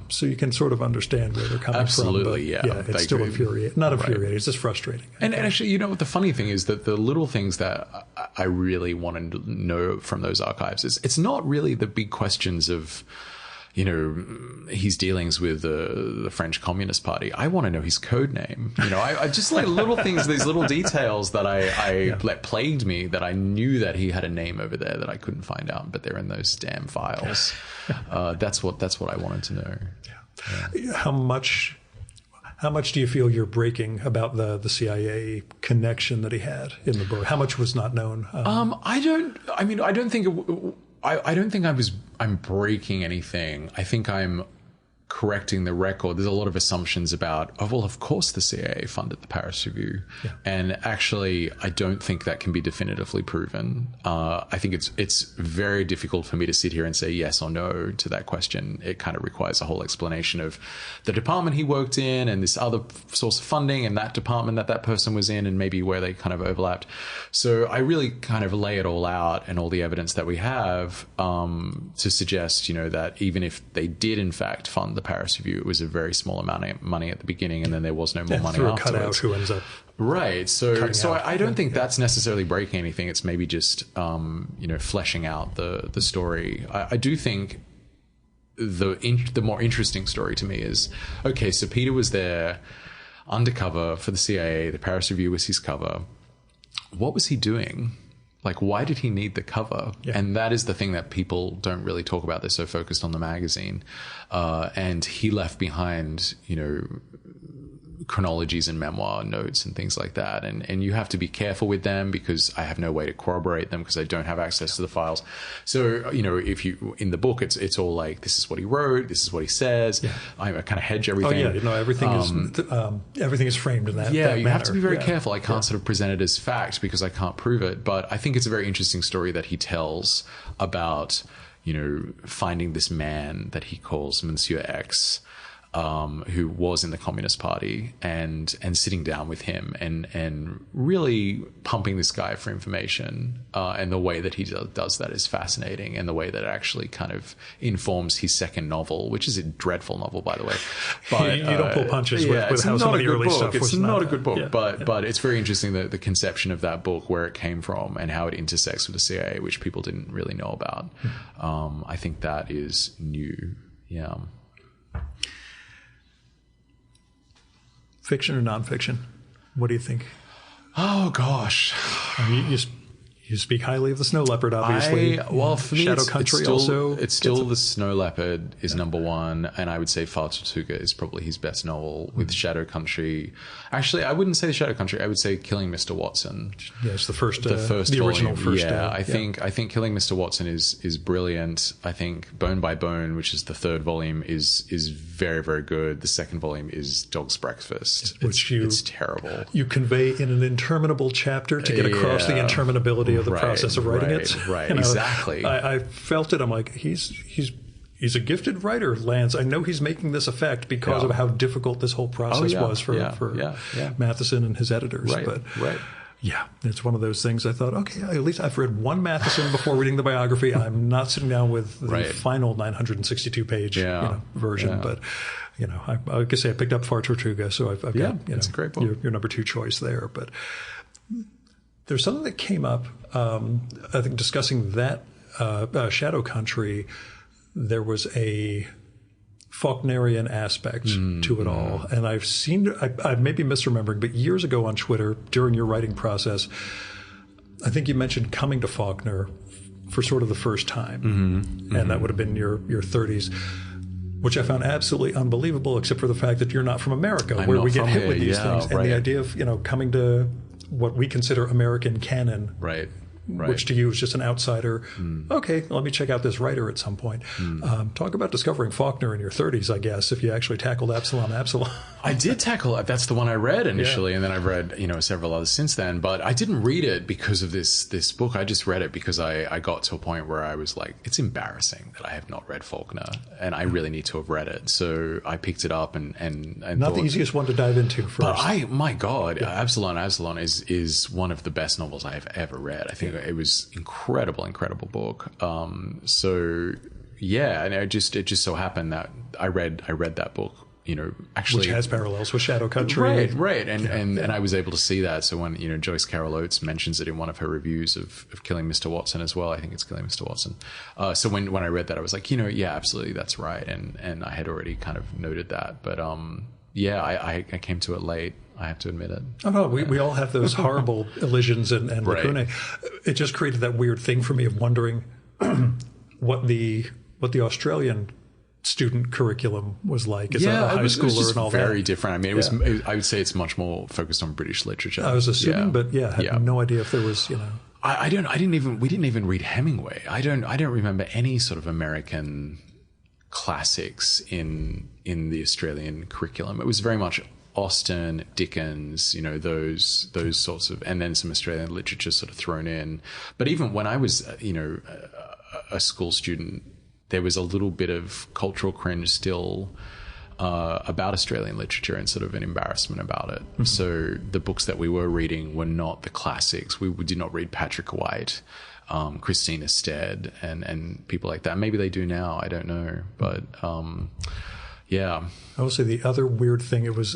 So you can sort of understand where they're coming from. But it's still infuriating. Not infuriating, it's just frustrating. And actually, the funny thing is that the little things that I really wanted to know from those archives it's not really the big questions of his dealings with the French Communist Party. I want to know his code name. I just like little things, these little details that that plagued me, that I knew that he had a name over there that I couldn't find out, but they're in those damn files. That's what I wanted to know. Yeah. How much do you feel you're breaking about the CIA connection that he had in the book? How much was not known? I don't think I'm breaking anything. I think I'm correcting the record. There's a lot of assumptions about, of course the CIA funded the Paris Review. Yeah. And actually, I don't think that can be definitively proven. I think it's very difficult for me to sit here and say yes or no to that question. It kind of requires a whole explanation of the department he worked in and this other source of funding and that department that person was in and maybe where they kind of overlapped. So I really kind of lay it all out and all the evidence that we have to suggest, that even if they did in fact fund the Paris Review, it was a very small amount of money at the beginning, and then there was no more money afterwards. Cutout who ends up So I don't think that's necessarily breaking anything. It's maybe just fleshing out the story. I do think the more interesting story to me is, okay, so Peter was there undercover for the CIA. The Paris Review was his cover. What was he doing? Like, why did he need the cover? Yeah. And that is the thing that people don't really talk about. They're so focused on the magazine. And he left behind, chronologies and memoir notes and things like that. And you have to be careful with them because I have no way to corroborate them because I don't have access to the files. So, if you, in the book, it's all like, this is what he wrote, this is what he says. Yeah. I kind of hedge everything. Everything is framed in that. Yeah, you have to be very careful. I can't sort of present it as fact because I can't prove it. But I think it's a very interesting story that he tells about, finding this man that he calls Monsieur X. who was in the Communist Party, and sitting down with him and really pumping this guy for information. And the way that he does that is fascinating, and the way that it actually kind of informs his second novel, which is a dreadful novel, by the way. But you don't pull punches with how some of the early stuff was. It's not a good book, but it's very interesting the conception of that book, where it came from, and how it intersects with the CIA, which people didn't really know about. I think that is new. Yeah. Fiction or nonfiction? What do you think? Oh gosh. You speak highly of the snow leopard, obviously. For me, Shadow Country it's still the Snow Leopard is number one, and I would say Far Tortuga is probably his best novel. With Shadow Country, actually, I wouldn't say Shadow Country. I would say Killing Mr. Watson. Yeah, it's the original volume. first. I think Killing Mr. Watson is brilliant. I think Bone by Bone, which is the third volume, is very, very good. The second volume is Dog's Breakfast, it's terrible. You convey in an intermitable chapter to get across the interminability of the process of writing it. Right, exactly. I felt it. I'm like, he's a gifted writer, Lance. I know he's making this effect because of how difficult this whole process was for Matheson and his editors. Right. Yeah, it's one of those things. I thought, okay, at least I've read one Matheson before reading the biography. I'm not sitting down with the final 962-page version, but I guess I picked up Far Tortuga, so I've got it's a great book. Your number two choice there. But there's something that came up, I think, discussing that Shadow Country. There was a Faulknerian aspect to it all. And I've seen, I may be misremembering, but years ago on Twitter, during your writing process, I think you mentioned coming to Faulkner for sort of the first time. And that would have been your 30s, which I found absolutely unbelievable, except for the fact that you're not from America, where we get hit with these things. And the idea of, coming to what we consider American canon. Right. Which to you is just an outsider. Okay, let me check out this writer at some point. Talk about discovering Faulkner in your 30s, I guess, if you actually tackled Absalom. I did tackle it. That's the one I read initially, and then I've read several others since then. But I didn't read it because of this book. I just read it because I got to a point where I was like, it's embarrassing that I have not read Faulkner, and I really need to have read it. So I picked it up and not thought, the easiest one to dive into first. But my God, Absalom is one of the best novels I have ever read. I think it was incredible book. And it just so happened that I read that book, actually, which has parallels with Shadow Country. Right. And I was able to see that. So when, Joyce Carol Oates mentions it in one of her reviews of Killing Mr. Watson as well, I think it's Killing Mr. Watson. So when I read that, I was like, absolutely, that's right. And I had already kind of noted that. But, I came to it late. I have to admit it. Oh, no, we all have those horrible elisions and lacunae. It just created that weird thing for me of wondering what the Australian student curriculum was like as a high schooler and all that. Very different. I mean, I would say it's much more focused on British literature. I was assuming, but I had no idea if there was, we didn't even read Hemingway. I don't remember any sort of American classics in the Australian curriculum. It was very much Austen, Dickens, those sorts of, and then some Australian literature sort of thrown in. But even when I was, a school student, there was a little bit of cultural cringe still about Australian literature and sort of an embarrassment about it. So the books that we were reading were not the classics. We did not read Patrick White, Christina Stead, and people like that. Maybe they do now. I don't know. But I will say the other weird thing, it was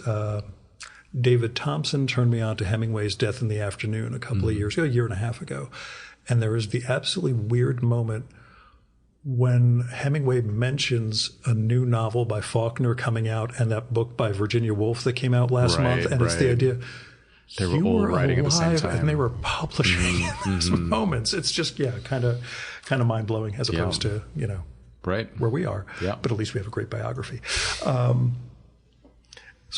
David Thompson turned me on to Hemingway's Death in the Afternoon a couple of years ago, a year and a half ago. And there is the absolutely weird moment when Hemingway mentions a new novel by Faulkner coming out and that book by Virginia Woolf that came out last month. And it's the idea they were all writing at the same time, and they were publishing in these moments. It's just kind of mind blowing as opposed to where we are. Yeah. But at least we have a great biography. So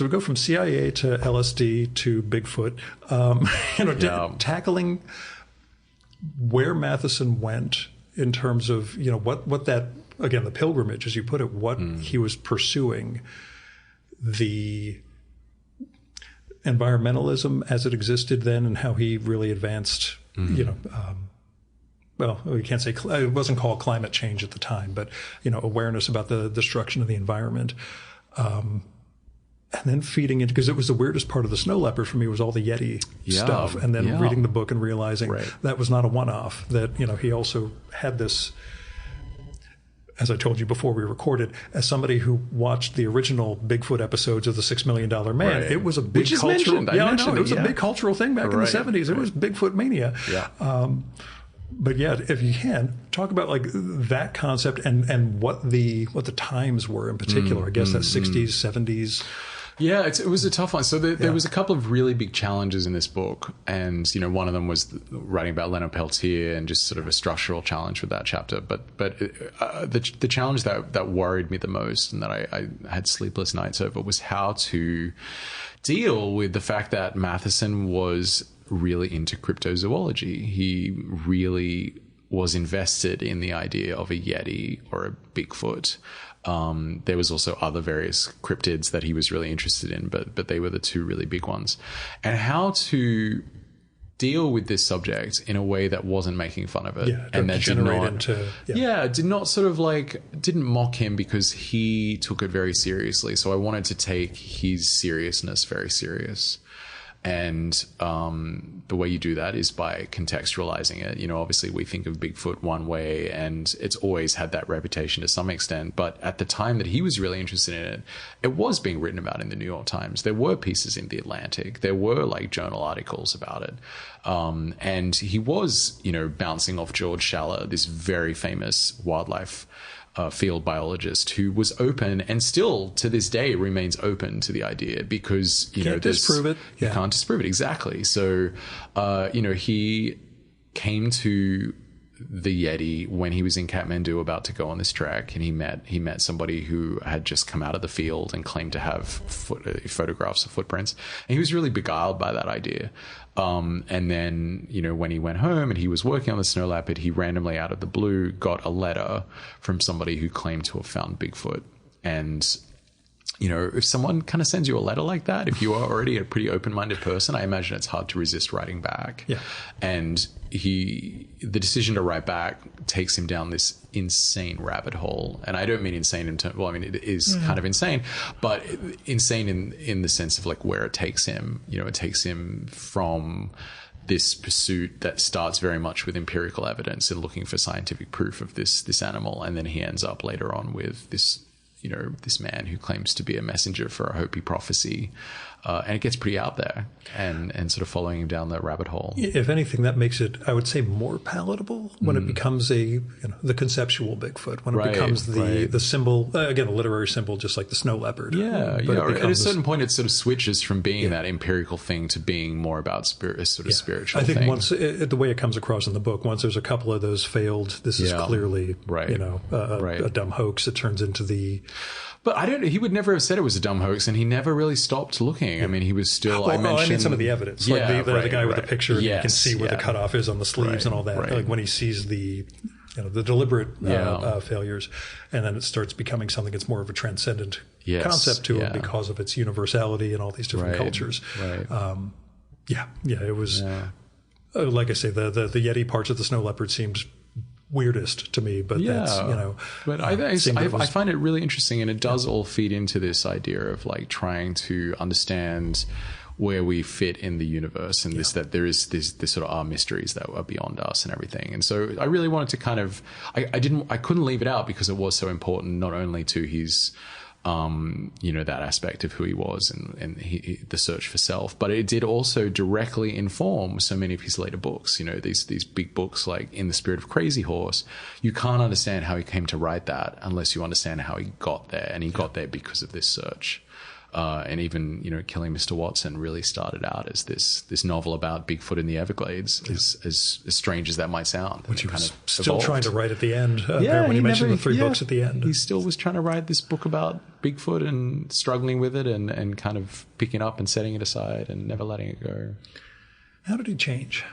we go from CIA to LSD to Bigfoot. Tackling where Matheson went in terms of what that, again, the pilgrimage, as you put it, what he was pursuing, the environmentalism as it existed then, and how he really advanced. Well, we can't say it wasn't called climate change at the time, but awareness about the destruction of the environment. And then feeding it, because it was the weirdest part of the snow leopard for me was all the Yeti stuff. And then reading the book and realizing that was not a one-off, that, he also had this, as I told you before we recorded, as somebody who watched the original Bigfoot episodes of the $6 Million Man, it was a big cultural, it was a big cultural thing back in the 70s. It was Bigfoot mania. But yeah, if you can talk about like that concept and what the times were in particular, I guess that 60s, 70s. Yeah, it was a tough one. So there was a couple of really big challenges in this book. And, one of them was writing about Leonard Peltier and just sort of a structural challenge with that chapter. But the challenge that worried me the most and that I had sleepless nights over was how to deal with the fact that Matheson was really into cryptozoology. He really was invested in the idea of a Yeti or a Bigfoot. There was also other various cryptids that he was really interested in, but they were the two really big ones. And how to deal with this subject in a way that wasn't making fun of it. And that did not sort of like, didn't mock him because he took it very seriously. So I wanted to take his seriousness very serious. And the way you do that is by contextualizing it. Obviously we think of Bigfoot one way and it's always had that reputation to some extent. But at the time that he was really interested in it, it was being written about in the New York Times. There were pieces in The Atlantic. There were like journal articles about it. And he was, bouncing off George Schaller, this very famous wildlife field biologist who was open and still to this day remains open to the idea because, you can't disprove it. You can't disprove it. Exactly. So, he came to the Yeti when he was in Kathmandu about to go on this trek, and he met somebody who had just come out of the field and claimed to have photographs of footprints. And he was really beguiled by that idea. And then, when he went home and he was working on the snow leopard, he randomly out of the blue got a letter from somebody who claimed to have found Bigfoot. And, if someone kind of sends you a letter like that, if you are already a pretty open-minded person, I imagine it's hard to resist writing back. Yeah. And the decision to write back takes him down this insane rabbit hole. And I don't mean insane in terms, it is kind of insane, but insane in the sense of like where it takes him. It takes him from this pursuit that starts very much with empirical evidence and looking for scientific proof of this animal. And then he ends up later on with this man who claims to be a messenger for a Hopi prophecy. And it gets pretty out there and sort of following him down that rabbit hole. If anything, that makes it, I would say, more palatable when it becomes the conceptual Bigfoot, when it becomes the symbol, again, a literary symbol, just like the snow leopard. At a certain point, it sort of switches from being that empirical thing to being more about spiritual I think thing. once, the way it comes across in the book, once there's a couple of those failed, this is clearly, a dumb hoax, it turns into the... But he would never have said it was a dumb hoax, and he never really stopped looking. I mean, he was still, I mean some of the evidence, like the guy with the picture, and you can see where the cutoff is on the sleeves and all that. Like when he sees the deliberate failures, and then it starts becoming something that's more of a transcendent concept to him because of its universality and all these different cultures. It was, like I say, the Yeti parts of the snow leopard seemed weirdest to me, but that's, but I find it really interesting, and it does all feed into this idea of like trying to understand where we fit in the universe, and that there is this sort of are mysteries that are beyond us and everything. And so I really wanted to kind of, I couldn't leave it out because it was so important, not only to his that aspect of who he was and the search for self, but it did also directly inform so many of his later books. These big books like In the Spirit of Crazy Horse. You can't understand how he came to write that unless you understand how he got there, and he got there because of this search. And even, Killing Mr. Watson really started out as this novel about Bigfoot in the Everglades, as strange as that might sound. Which he was still trying to write at the end. When he mentioned the three books at the end. He still was trying to write this book about Bigfoot and struggling with it and kind of picking up and setting it aside and never letting it go. How did he change?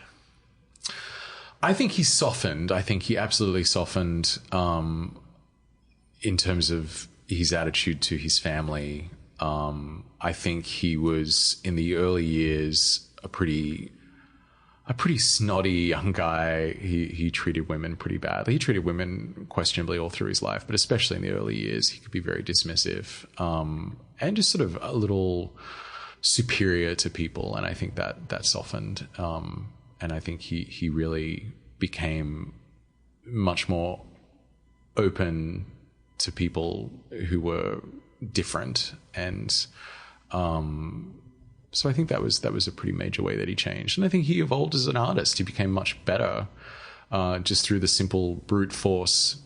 I think he softened. I think he absolutely softened in terms of his attitude to his family. I think he was, in the early years, a pretty a pretty snotty young guy. He treated women pretty badly. He treated women questionably all through his life, but especially in the early years, he could be very dismissive, and just sort of a little superior to people. And I think that softened. And I think he really became much more open to people who were different. And so I think that was a pretty major way that he changed. And I think he evolved as an artist. He became much better just through the simple brute force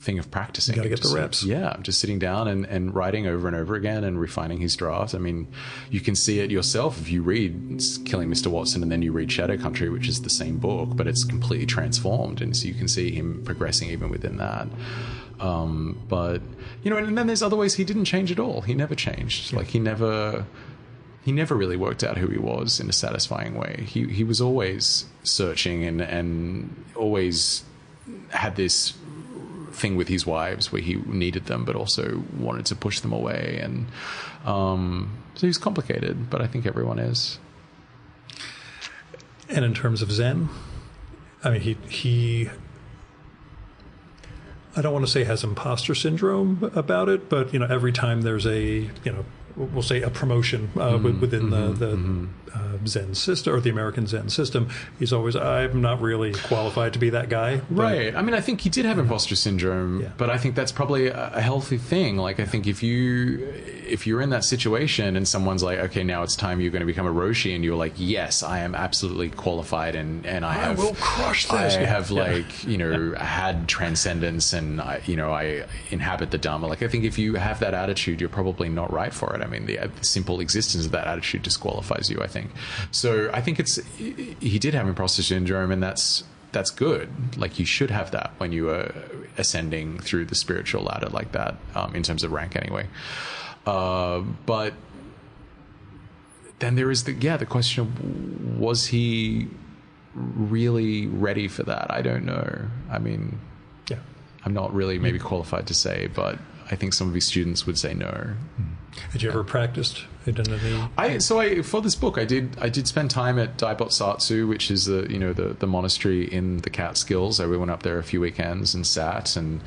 thing of practicing. You got to get the reps. Yeah, just sitting down and writing over and over again and refining his drafts. I mean, you can see it yourself if you read Killing Mr. Watson and then you read Shadow Country, which is the same book, but it's completely transformed. And so you can see him progressing even within that. But, you know, and then there's other ways he didn't change at all. He never changed. Like, he never really worked out who he was in a satisfying way. He was always searching and always had this thing with his wives where he needed them but also wanted to push them away. And so he's complicated, but I think everyone is. And in terms of Zen, I mean, he I don't want to say has imposter syndrome about it, but, you know, every time there's a, you know, we'll say a promotion within the Zen system or the American Zen system, he's always, I'm not really qualified to be that guy. Right. I mean, I think he did have imposter syndrome, but I think that's probably a healthy thing. Like, I think if you're in that situation and someone's like, okay, now it's time, you're going to become a Roshi, and you're like, yes, I am absolutely qualified, and I will crush this. I have like, you know, had transcendence, and I inhabit the Dharma. Like, I think if you have that attitude, you're probably not right for it. I mean, the simple existence of that attitude disqualifies you, I think. So I think he did have imposter syndrome, and that's good. Like, you should have that when you are ascending through the spiritual ladder like that, in terms of rank anyway. But then there is the question of, was he really ready for that? I don't know. I mean, I'm not really maybe qualified to say, but I think some of his students would say no. Had you ever practiced it in any? For this book, I did spend time at Daibot Satsu, which is the monastery in the Catskills. We went up there a few weekends and sat, and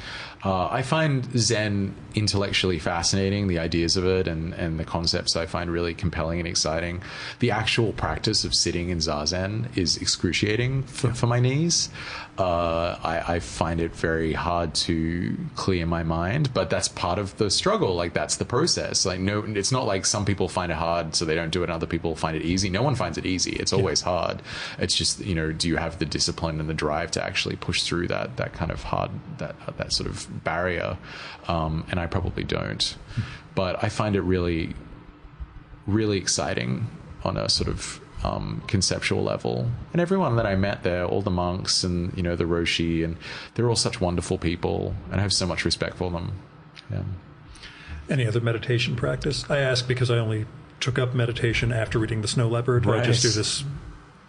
I find Zen intellectually fascinating, the ideas of it and the concepts I find really compelling and exciting. The actual practice of sitting in Zazen is excruciating for my knees. I find it very hard to clear my mind, but that's part of the struggle. Like, that's the process. Like, no, it's not like some people find it hard so they don't do it and other people find it easy. No one finds it easy. It's always hard. It's just, do you have the discipline and the drive to actually push through that kind of hard, that sort of barrier? And I probably don't. But I find it really, really exciting on a sort of conceptual level. And everyone that I met there, all the monks and, the Roshi, and they're all such wonderful people, and I have so much respect for them. Yeah. Any other meditation practice? I ask because I only took up meditation after reading The Snow Leopard. Right. I just do this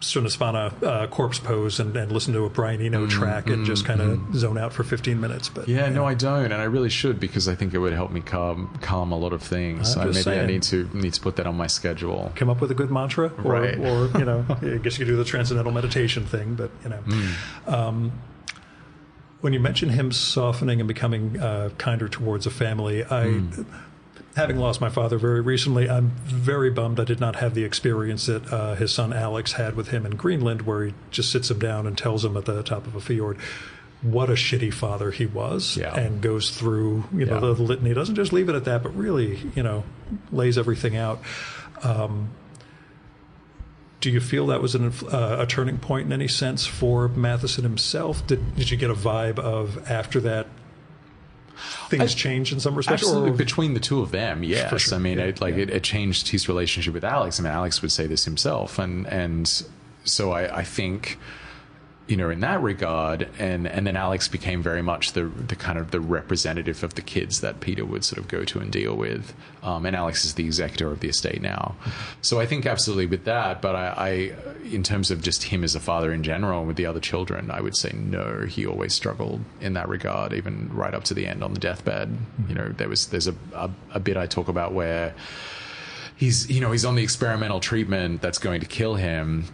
Sunnasvana corpse pose and listen to a Brian Eno track and just kind of zone out for 15 minutes. But no, I don't, and I really should, because I think it would help me calm a lot of things. So maybe saying. I need to put that on my schedule. Come up with a good mantra, right? Or I guess you could do the transcendental meditation thing. But when you mention him softening and becoming kinder towards a family, having lost my father very recently, I'm very bummed I did not have the experience that his son Alex had with him in Greenland, where he just sits him down and tells him at the top of a fjord what a shitty father he was, and goes through the litany. He doesn't just leave it at that, but really lays everything out. Do you feel that was a turning point in any sense for Matheson himself? Did you get a vibe of, after that, things changed in some respects? Absolutely. Between the two of them, yes. For sure. I mean, it changed his relationship with Alex. I mean, Alex would say this himself. And so I think, in that regard, and then Alex became very much the kind of the representative of the kids that Peter would sort of go to and deal with. And Alex is the executor of the estate now. So I think absolutely with that, but I in terms of just him as a father in general and with the other children, I would say no, he always struggled in that regard, even right up to the end on the deathbed. There's a bit I talk about where he's on the experimental treatment that's going to kill him.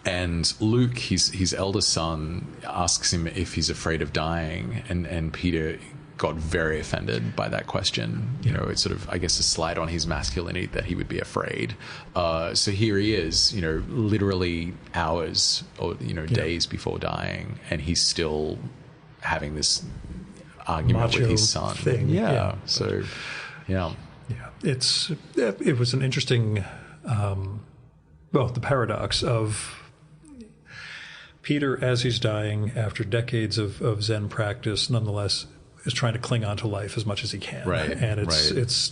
And Luke, his eldest son, asks him if he's afraid of dying, and Peter got very offended by that question. You know, it's sort of, I guess, a slight on his masculinity that he would be afraid. So here he is, you know, literally hours or, you know, days before dying, and he's still having this argument Macho with his son. Thing. Yeah. So, yeah. Yeah. It was an interesting, the paradox of Peter, as he's dying after decades of Zen practice, nonetheless is trying to cling on to life as much as he can. Right. And it's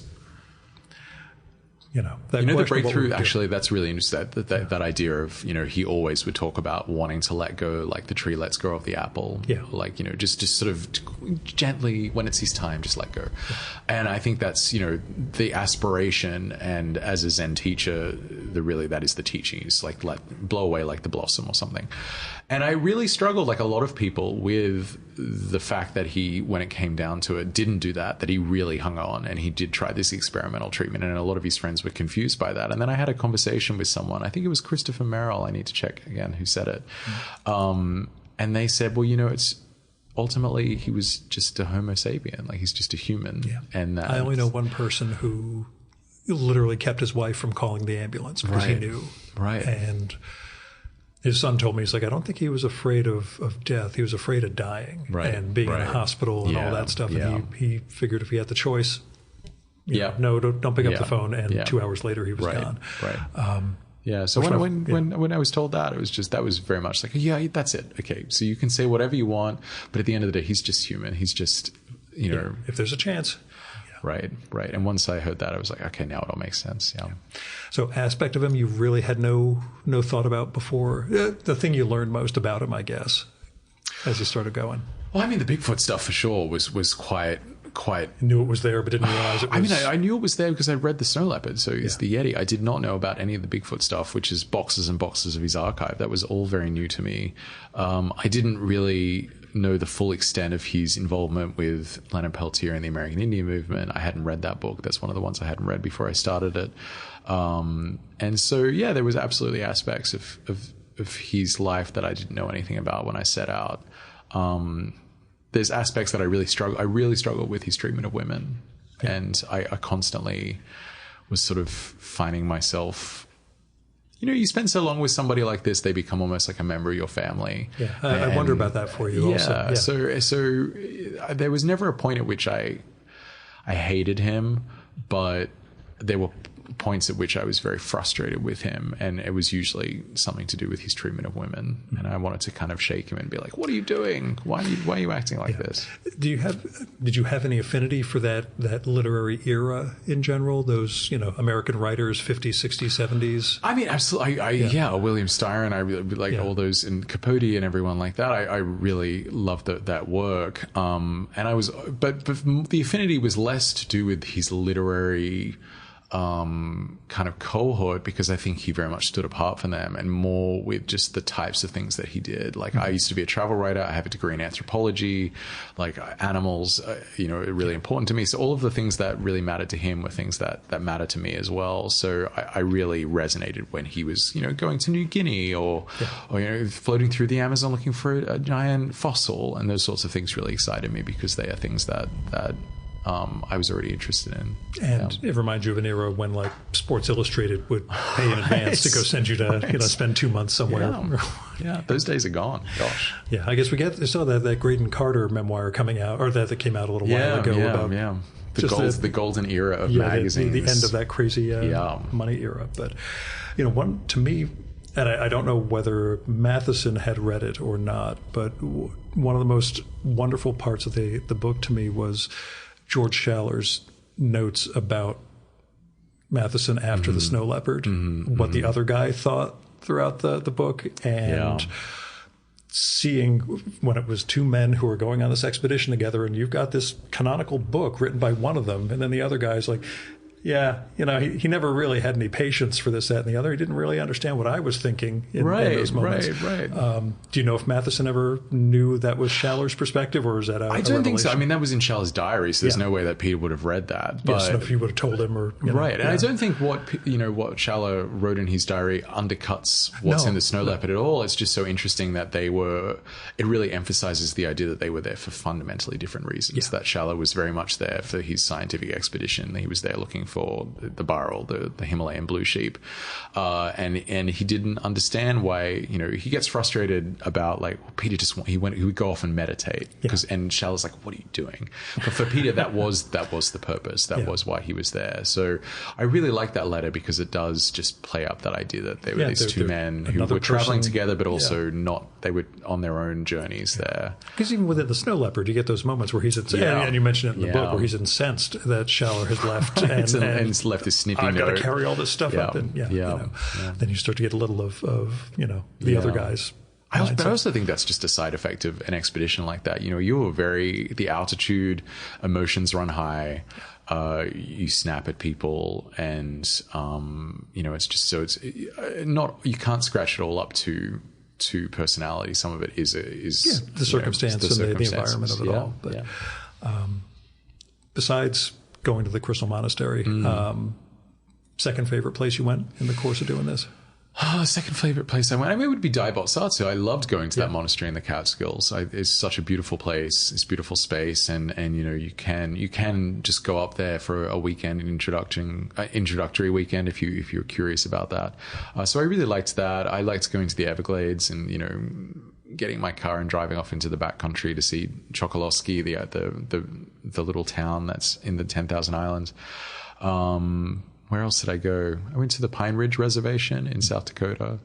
you know, that the breakthrough, actually, that's really interesting. That idea of, you know, he always would talk about wanting to let go, like the tree lets go of the apple. Yeah. Like, you know, just sort of gently, when it's his time, just let go. Yeah. And I think that's, you know, the aspiration. And as a Zen teacher, that is the teaching. Is like, blow away like the blossom or something. And I really struggled, like a lot of people, with the fact that he, when it came down to it, didn't do that he really hung on, and he did try this experimental treatment, and a lot of his friends were confused by that. And then I had a conversation with someone, I think it was Christopher Merrill, I need to check again who said it. And they said, well, you know, it's ultimately he was just a Homo sapien, like he's just a human. Yeah. And I only know one person who literally kept his wife from calling the ambulance because he knew. Right. And his son told me, he's like, I don't think he was afraid of death. He was afraid of dying and being in a hospital and all that stuff. And he figured if he had the choice, don't pick up the phone. And 2 hours later, he was gone. Right. So when I was told that, it was just, that was very much like, that's it. Okay. So you can say whatever you want, but at the end of the day, he's just human. He's just, you know, if there's a chance. Right. And once I heard that, I was like, okay, now it all makes sense. Yeah. So aspect of him you really had no thought about before? The thing you learned most about him, I guess, as you started going? Well, I mean, the Bigfoot stuff for sure was quite... Knew it was there, but didn't realize it was... I mean, I knew it was there because I read the snow leopard, so it's the Yeti. I did not know about any of the Bigfoot stuff, which is boxes and boxes of his archive. That was all very new to me. I didn't really know the full extent of his involvement with Leonard Peltier and the American Indian movement. I hadn't read that book. That's one of the ones I hadn't read before I started it. And so, there was absolutely aspects of his life that I didn't know anything about when I set out. There's aspects that I really struggled with his treatment of women. Yeah. And I constantly was sort of finding myself, you know, you spend so long with somebody like this, they become almost like a member of your family. Yeah, I wonder about that for you also. Yeah. So there was never a point at which I hated him, but there were points at which I was very frustrated with him, and it was usually something to do with his treatment of women. And I wanted to kind of shake him and be like, what are you doing? Why are you acting like this? Did you have any affinity for that literary era in general? Those, you know, American writers, 50s, 60s, 70s? I mean, absolutely. William Styron, I really like all those, and Capote and everyone like that. I really loved that work. And I was, but the affinity was less to do with his literary kind of cohort, because I think he very much stood apart from them, and more with just the types of things that he did. Like, I used to be a travel writer. I have a degree in anthropology. Like, animals, you know, are really important to me. So all of the things that really mattered to him were things that matter to me as well. So I really resonated when he was, you know, going to New Guinea or you know, floating through the Amazon looking for a giant fossil, and those sorts of things really excited me because they are things that I was already interested in. And it reminds you of an era when, like, Sports Illustrated would pay in advance to go send you to, you know, spend 2 months somewhere. Yeah, those days are gone. Gosh. Yeah, I guess we saw that Graydon Carter memoir coming out, or that came out a little while ago. About the golden era of magazines. The end of that crazy money era. But, you know, one, to me, and I don't know whether Matheson had read it or not, but one of the most wonderful parts of the book to me was George Schaller's notes about Matheson after the snow leopard, what the other guy thought throughout the book, and seeing when it was two men who were going on this expedition together, and you've got this canonical book written by one of them, and then the other guy's like, yeah, he never really had any patience for this, that, and the other. He didn't really understand what I was thinking in those moments. Right. Do you know if Matheson ever knew that was Schaller's perspective, or is that I don't think so. I mean, that was in Schaller's diary, so there's no way that Peter would have read that. But yes, no, if he would have told him, or right. And I don't think what Schaller wrote in his diary undercuts what's in the Snow Leopard at all. It's just so interesting that it really emphasizes the idea that they were there for fundamentally different reasons. Yeah. That Schaller was very much there for his scientific expedition. He was there looking for the Burrell, the Himalayan blue sheep, and he didn't understand why. He gets frustrated about Peter he would go off and meditate and Schaller's like, what are you doing? But for Peter, that was the purpose. That was why he was there. So I really like that letter because it does just play up that idea that they were these two men who were traveling together, but also not. They were on their own journeys there. Because even within the Snow Leopard, you get those moments where he's and you mentioned it in the book where he's incensed that Schaller has left and left his snippy note. I've got to carry all this stuff up, and then you start to get a little of the other guys. But I also think that's just a side effect of an expedition like that. The altitude, emotions run high, you snap at people, and it's just it's not, you can't scratch it all up to personality. Some of it is the circumstance and the environment of it all. But besides going to the Crystal Monastery, second favorite place you went in the course of doing this? Second favorite place I went, it would be Daibotsatsu. I loved going to that monastery in the Catskills. It's such a beautiful place. It's beautiful space, and you can just go up there for a weekend, an introductory weekend if you're curious about that. So I really liked that. I liked going to the Everglades and getting my car and driving off into the backcountry to see Chokolosky, the little town that's in the 10,000 Islands. Where else did I go? I went to the Pine Ridge Reservation in South Dakota,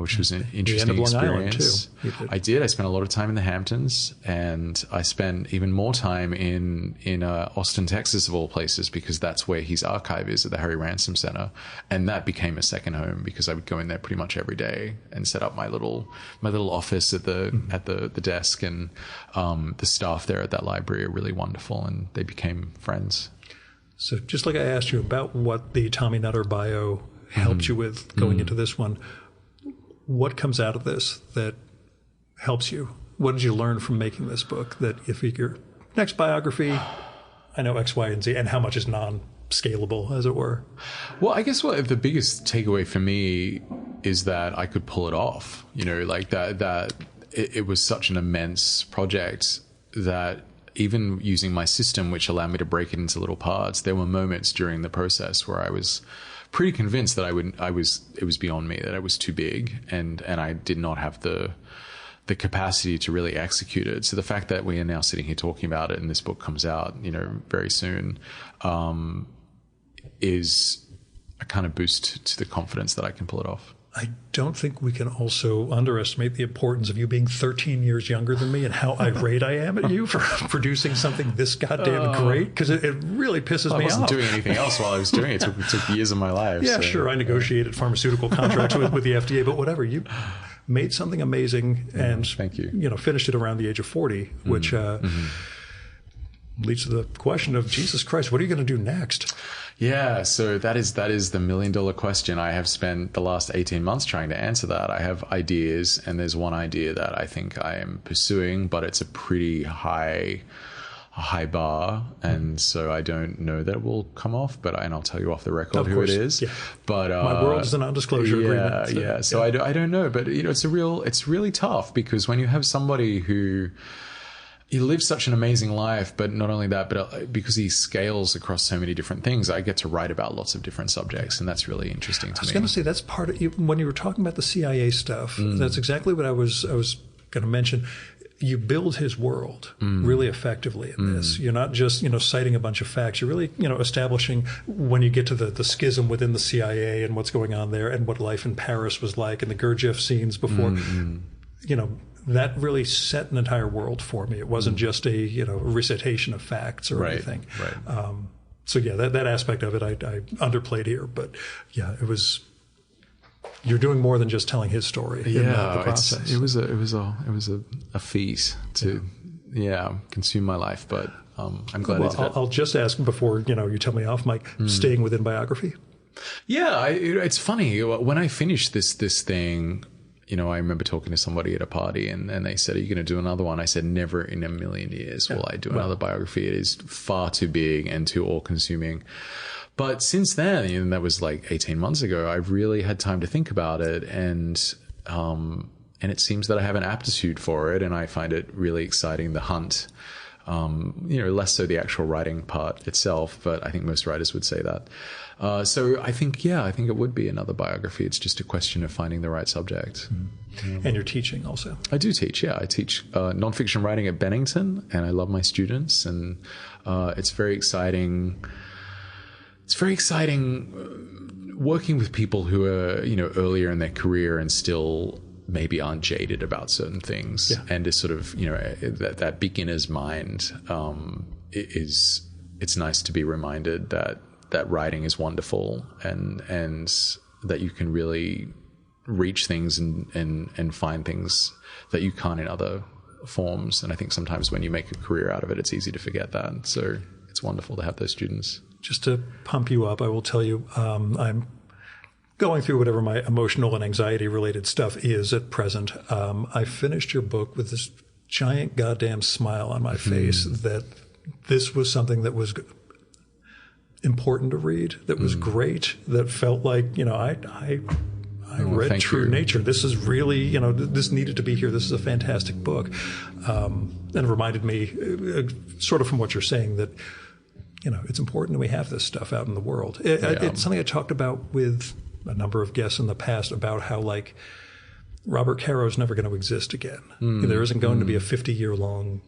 which was an interesting experience. I did. I spent a lot of time in the Hamptons, and I spent even more time in Austin, Texas, of all places, because that's where his archive is at the Harry Ransom Center, and that became a second home because I would go in there pretty much every day and set up my little office at the desk, and the staff there at that library are really wonderful, and they became friends. So just like I asked you about what the Tommy Nutter bio helped you with going into this one, what comes out of this that helps you? What did you learn from making this book that if your next biography, I know X, Y, and Z, and how much is non-scalable, as it were? Well, I guess the biggest takeaway for me is that I could pull it off. That it was such an immense project that even using my system, which allowed me to break it into little parts, there were moments during the process where I was pretty convinced that it was beyond me, that it was too big, and I did not have the capacity to really execute it. So the fact that we are now sitting here talking about it and this book comes out, very soon, is a kind of boost to the confidence that I can pull it off. I don't think we can also underestimate the importance of you being 13 years younger than me and how irate I am at you for producing something this goddamn great, because it really pisses me off. I wasn't doing anything else while I was doing it. It took years of my life. Yeah, so. Sure. I negotiated pharmaceutical contracts with the FDA, but whatever. You made something amazing and thank you. Finished it around the age of 40, which leads to the question of, Jesus Christ, what are you going to do next? Yeah, so that is the $1 million question. I have spent the last 18 months trying to answer that. I have ideas, and there's one idea that I think I am pursuing, but it's a pretty high bar, and so I don't know that it will come off. And I'll tell you off the record who it is. Yeah. But my world is a non-disclosure agreement. So I don't know, but it's really tough, because when you have somebody who he lives such an amazing life, but not only that, but because he scales across so many different things, I get to write about lots of different subjects, and that's really interesting to me. I was going to say, that's part of, when you were talking about the CIA stuff, that's exactly what I was going to mention. You build his world really effectively in this. You're not just, citing a bunch of facts. You're really, establishing, when you get to the schism within the CIA and what's going on there and what life in Paris was like and the Gurdjieff scenes before, that really set an entire world for me. It wasn't just a recitation of facts or anything. Right. So yeah, that aspect of it I underplayed here, but yeah, it was. You're doing more than just telling his story. In the process. It was a feat to consume my life, but I'm glad I did it. I'll just ask before, you tell me off, Mike, staying within biography. Yeah, it's funny. When I finished this thing, I remember talking to somebody at a party and they said, "Are you going to do another one?" I said, "Never in a million years will I do another biography. It is far too big and too all-consuming." But since then, and that was like 18 months ago, I've really had time to think about it. And it seems that I have an aptitude for it. And I find it really exciting, the hunt. Less so the actual writing part itself, but I think most writers would say that. So I think it would be another biography. It's just a question of finding the right subject. Mm-hmm. And you're teaching also. I do teach, yeah. I teach nonfiction writing at Bennington, and I love my students, and it's very exciting. It's very exciting working with people who are, earlier in their career and still maybe aren't jaded about certain things, and is sort of, that beginner's mind it's nice to be reminded that writing is wonderful and that you can really reach things and find things that you can't in other forms. And I think sometimes when you make a career out of it, it's easy to forget that. So it's wonderful to have those students. Just to pump you up, I will tell you, I'm going through whatever my emotional and anxiety related stuff is at present. I finished your book with this giant goddamn smile on my face that this was something that was important to read, that was great, that felt like, I read True Nature. This is really, this needed to be here. This is a fantastic book. And it reminded me, sort of from what you're saying, that, it's important that we have this stuff out in the world. It's something I talked about with a number of guests in the past about how, like, Robert Caro's never going to exist again. There isn't going to be a 50-year-long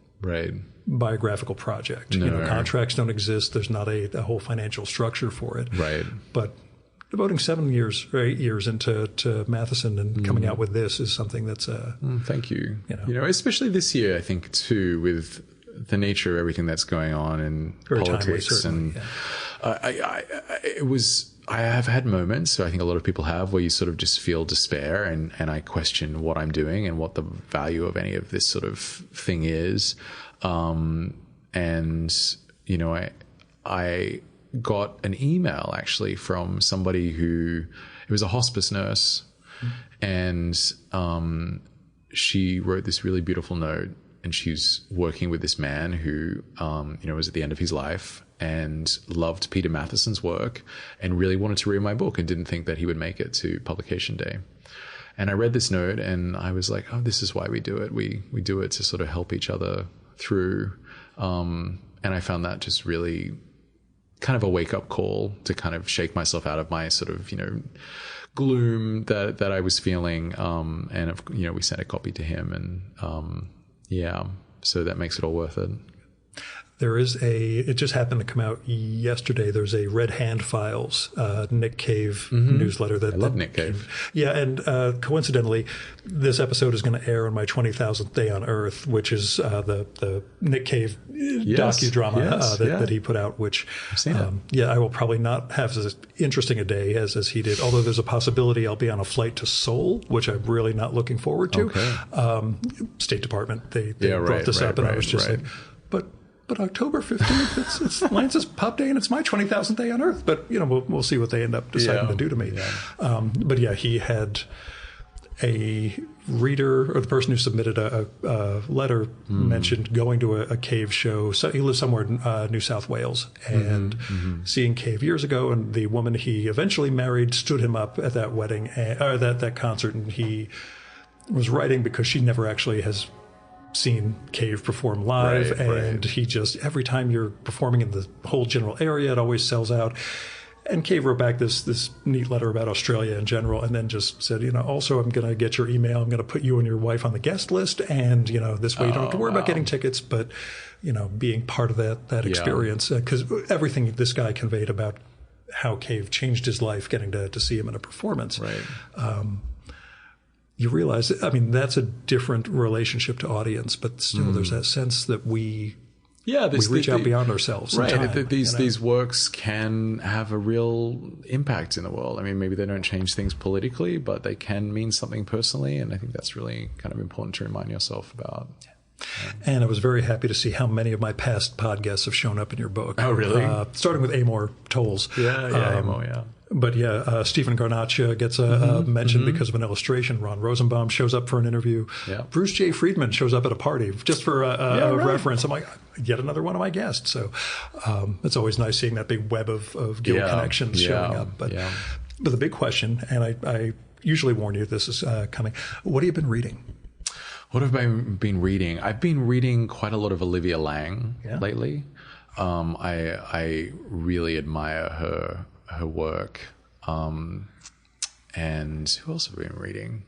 biographical project. No. Contracts don't exist. There's not a whole financial structure for it. Right. But devoting 7 years or 8 years into Matheson and coming out with this is something that's thank you. Especially this year, I think, too, with the nature of everything that's going on in politics, and I have had moments, so I think a lot of people have, where you sort of just feel despair, and I question what I'm doing and what the value of any of this sort of thing is. I got an email actually from somebody it was a hospice nurse, and she wrote this really beautiful note, and she's working with this man who, was at the end of his life and loved Peter Matheson's work and really wanted to read my book and didn't think that he would make it to publication day. And I read this note and I was like, oh, this is why we do it. We do it to sort of help each other through. And I found that just really kind of a wake-up call to kind of shake myself out of my sort of, gloom that I was feeling. And, we sent a copy to him, and so that makes it all worth it. There is it just happened to come out yesterday. There's a Red Hand Files, Nick Cave newsletter. I love Nick Cave. Yeah, and coincidentally, this episode is going to air on my 20,000th Day on Earth, which is the Nick Cave docudrama that he put out, which, I've seen it. I will probably not have as interesting a day as he did, although there's a possibility I'll be on a flight to Seoul, which I'm really not looking forward to. Okay. State Department, they brought this up, and I was just like, but October 15th, it's Lance's Pub Day, and it's my 20,000th Day on Earth. But, we'll see what they end up deciding to do to me. Yeah. He had a reader, or the person who submitted a letter, mentioned going to a Cave show. So he lives somewhere in New South Wales, and seeing Cave years ago, and the woman he eventually married stood him up at that wedding, or that concert, and he was writing because she never actually has seen Cave perform live, and he just, every time you're performing in the whole general area, it always sells out. And Cave wrote back this neat letter about Australia in general, and then just said, also I'm going to get your email. I'm going to put you and your wife on the guest list, and this way you don't have to worry about getting tickets, but being part of that experience, because everything this guy conveyed about how Cave changed his life, getting to see him in a performance. You realize, that's a different relationship to audience, but still there's that sense that we reach out beyond ourselves. Right. Time, these works can have a real impact in the world. Maybe they don't change things politically, but they can mean something personally. And I think that's really kind of important to remind yourself about. And I was very happy to see how many of my past podcasts have shown up in your book. Oh, really? Starting with Amor Tolles. Amor, yeah. But Stephen Garnaccia gets a mention because of an illustration. Ron Rosenbaum shows up for an interview. Yeah. Bruce J. Friedman shows up at a party just for a reference. I'm like, yet another one of my guests. So it's always nice seeing that big web of guild connections showing up. But the big question, and I usually warn you this is coming, what have you been reading? What have I been reading? I've been reading quite a lot of Olivia Lang lately. I really admire her work. And who else have we been reading?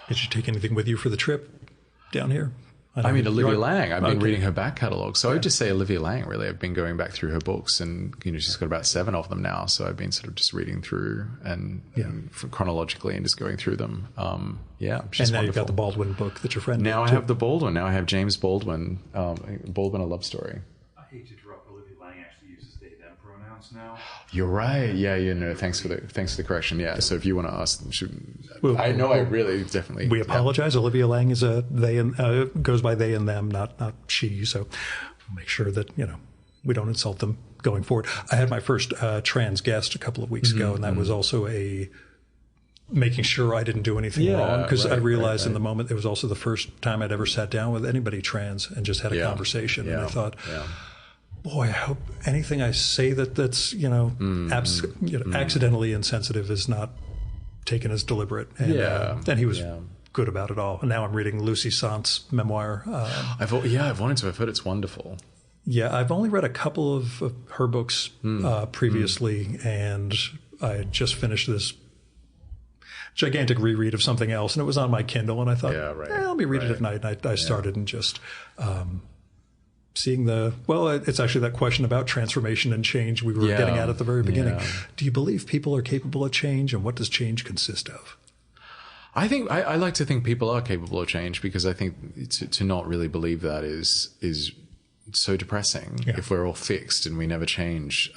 Did you take anything with you for the trip down here? I mean, Olivia Lang. I've been reading her back catalogue. So I would just say Olivia Lang, really. I've been going back through her books, and she's got about 7 of them now. So I've been sort of just reading through and chronologically and just going through them. She's and now wonderful. You've got the Baldwin book that your friend Now did I have the Baldwin. Now I have James Baldwin, Baldwin, A Love Story. I hate to interrupt. Olivia Lang actually uses they, them pronouns now. You're right. No, thanks for the correction. Yeah. So if you want to ask them, I definitely. We apologize. Yeah. Olivia Lang is a they and goes by they and them, not she. So we'll make sure that we don't insult them going forward. I had my first trans guest a couple of weeks ago, and that was also making sure I didn't do anything wrong, because I realized in the moment it was also the first time I'd ever sat down with anybody trans and just had a conversation, and I thought. Boy, I hope anything I say that's accidentally insensitive is not taken as deliberate. And he was good about it all. And now I'm reading Lucy Sant's memoir. I've wanted to. I've heard it's wonderful. Yeah, I've only read a couple of her books previously, and I had just finished this gigantic reread of something else, and it was on my Kindle, and I thought, let me read it at night. And I started and just... seeing it's actually that question about transformation and change we were getting at the very beginning. Do you believe people are capable of change, and what does change consist of? I think I like to think people are capable of change, because I think to not really believe that is so depressing. If we're all fixed and we never change,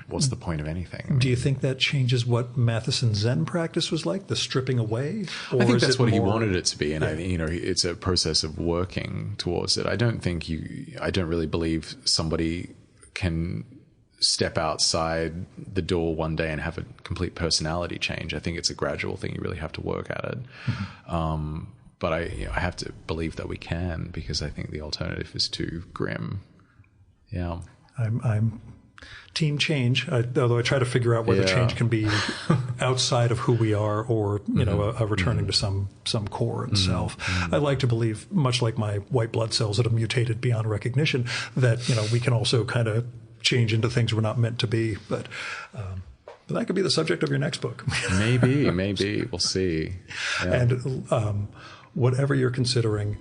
what's the point of anything? I mean, do you think that changes what Matheson's Zen practice was like, the stripping away? Or I think that's what he wanted it to be, and it's a process of working towards it. I don't really believe somebody can step outside the door one day and have a complete personality change. I think it's a gradual thing. You really have to work at it. But I have to believe that we can, because I think the alternative is too grim. Yeah. I'm team change, although I try to figure out whether change can be outside of who we are, or, a returning to some core in self. I like to believe, much like my white blood cells that have mutated beyond recognition, that, we can also kind of change into things we're not meant to be. But that could be the subject of your next book. Maybe. We'll see. Yeah. And whatever you're considering,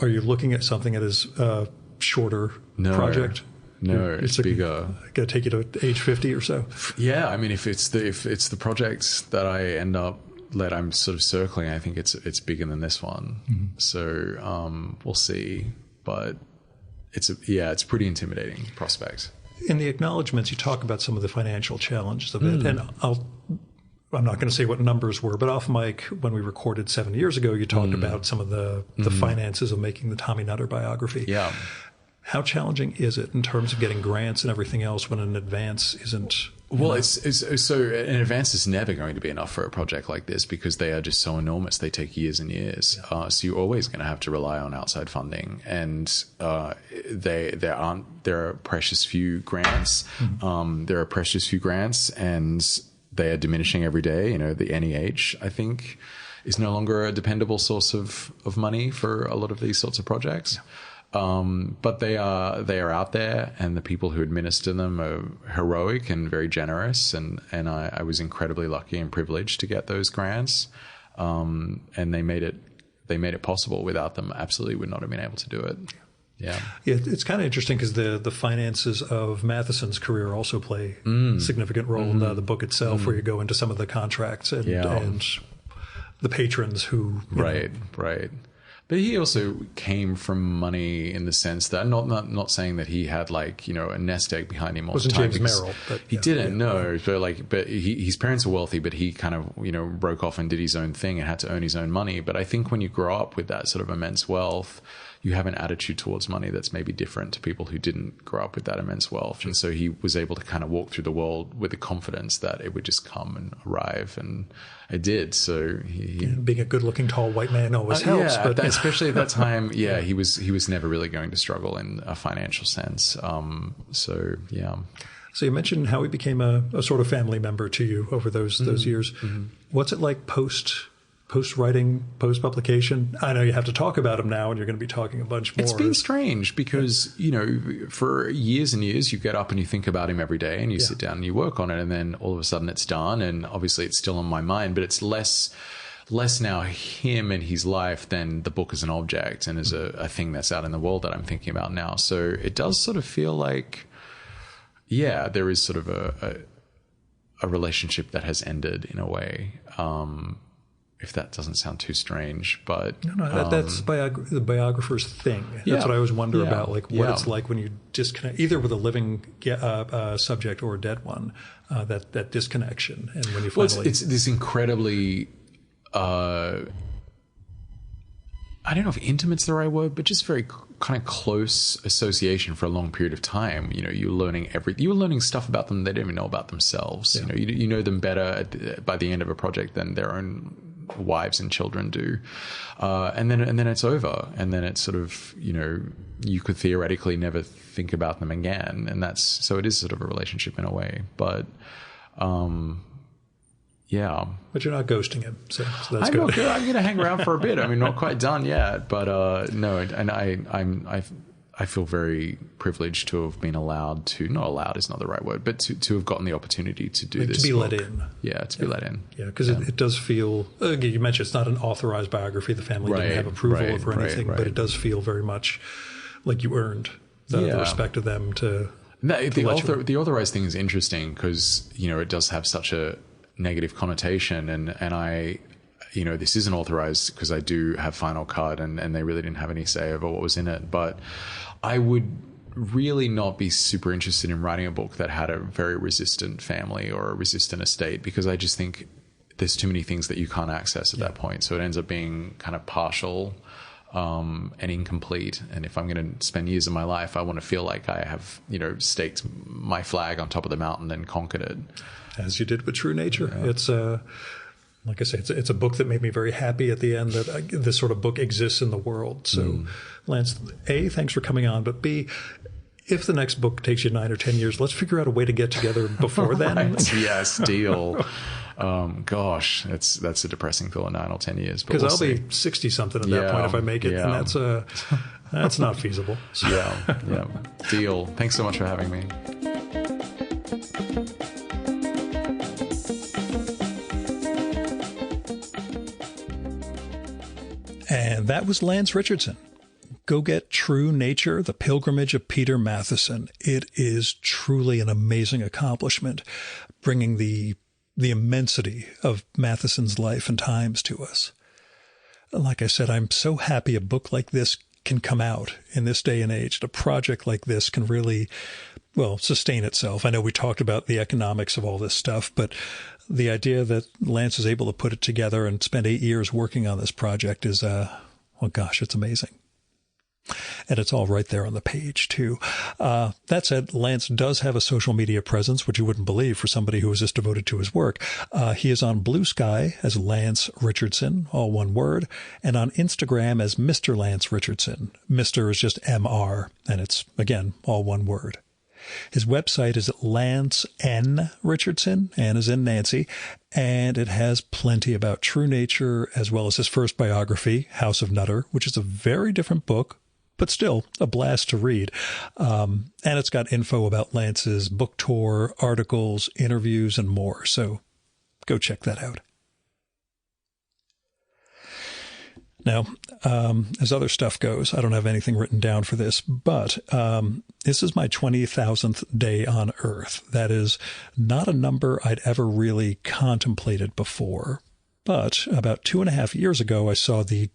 are you looking at something that is a shorter project? No, it's bigger. Going to take you to age 50 or so? Yeah, I mean, if it's the project that I end up that I'm sort of circling, I think it's bigger than this one. So we'll see. But it's a pretty intimidating prospect. In the acknowledgments, you talk about some of the financial challenges of it, and I'm not going to say what numbers were, but off mic, when we recorded 7 years ago, you talked about some of the finances of making the Tommy Nutter biography. Yeah. How challenging is it in terms of getting grants and everything else when an advance isn't? Well, so an advance is never going to be enough for a project like this, because they are just so enormous. They take years and years. So you're always going to have to rely on outside funding, and there are precious few grants. There are precious few grants, and they are diminishing every day. The NEH, I think, is no longer a dependable source of money for a lot of these sorts of projects. But they are out there, and the people who administer them are heroic and very generous. And I was incredibly lucky and privileged to get those grants. And they made it possible. Without them, absolutely would not have been able to do it. Yeah, it's kind of interesting, because the finances of Matheson's career also play a significant role in the book itself, where you go into some of the contracts and the patrons who... Right. But he also came from money in the sense that not saying that he had like, you know, a nest egg behind him all the time. Wasn't James Merrill, but he didn't know. But his parents were wealthy, but he kind of, you know, broke off and did his own thing and had to earn his own money. But I think when you grow up with that sort of immense wealth, you have an attitude towards money that's maybe different to people who didn't grow up with that immense wealth. And so he was able to kind of walk through the world with the confidence that it would just come and arrive, and it did. So being a good-looking tall white man always helps. Yeah, but especially at that time, he was never really going to struggle in a financial sense. So you mentioned how he became a sort of family member to you over those years. Mm-hmm. What's it like post-writing, post-publication? I know you have to talk about him now, and you're going to be talking a bunch more. It's been strange because, you know, for years and years, you get up and you think about him every day and you sit down and you work on it, and then all of a sudden it's done, and obviously it's still on my mind, but it's less now him and his life than the book as an object and as a thing that's out in the world that I'm thinking about now. So it does sort of feel like, there is sort of a relationship that has ended in a way. If that doesn't sound too strange, but that's the biographer's thing. That's what I always wonder about, like what it's like when you disconnect, either with a living subject or a dead one, that disconnection, and when you finally, it's this incredibly, I don't know if intimate's the right word, but just very kind of close association for a long period of time. You know, you're learning stuff about them they don't even know about themselves. Yeah. You know, you know them better by the end of a project than their own wives and children do, and then it's over, and then it's sort of, you know, you could theoretically never think about them again, and so it is sort of a relationship in a way, but but you're not ghosting him, so that's good. I'm going to hang around for a bit. I mean, not quite done yet, but no, and I feel very privileged to have been allowed to, not allowed is not the right word, but to have gotten the opportunity to do this. To be let in. Yeah, to be let in. Yeah, because it does feel, you mentioned it's not an authorized biography. The family didn't have approval of or anything, but it does feel very much like you earned the respect of them to. The authorized thing is interesting because, you know, it does have such a negative connotation, and I, you know, this isn't authorized because I do have final cut, and they really didn't have any say over what was in it, but I would really not be super interested in writing a book that had a very resistant family or a resistant estate, because I just think there's too many things that you can't access at that point. So it ends up being kind of partial and incomplete. And if I'm going to spend years of my life, I want to feel like I have, you know, staked my flag on top of the mountain and conquered it. As you did with True Nature. Yeah. It's like I say, it's a book that made me very happy at the end that this sort of book exists in the world. So, Lance, A, thanks for coming on, but B, if the next book takes you 9 or 10 years, let's figure out a way to get together before then. Right. Yes, deal. Gosh, that's a depressing thought, 9 or 10 years. Because I'll be 60-something at that point if I make it, and that's not feasible. So. Yeah, deal. Thanks so much for having me. And that was Lance Richardson. Go get True Nature, The Pilgrimage of Peter Matthiessen. It is truly an amazing accomplishment, bringing the immensity of Mathiessen's life and times to us. Like I said, I'm so happy a book like this can come out in this day and age. A project like this can really, sustain itself. I know we talked about the economics of all this stuff, but the idea that Lance is able to put it together and spend 8 years working on this project is, it's amazing. And it's all right there on the page, too. That said, Lance does have a social media presence, which you wouldn't believe for somebody who is this devoted to his work. He is on Blue Sky as Lance Richardson, all one word, and on Instagram as Mr. Lance Richardson. Mr. is just MR, and it's, again, all one word. His website is Lance N. Richardson, Ann is in Nancy, and it has plenty about True Nature, as well as his first biography, House of Nutter, which is a very different book, but still a blast to read. And it's got info about Lance's book tour, articles, interviews, and more. So go check that out. Now, as other stuff goes, I don't have anything written down for this, but this is my 20,000th day on Earth. That is not a number I'd ever really contemplated before. But about 2.5 years ago, I saw the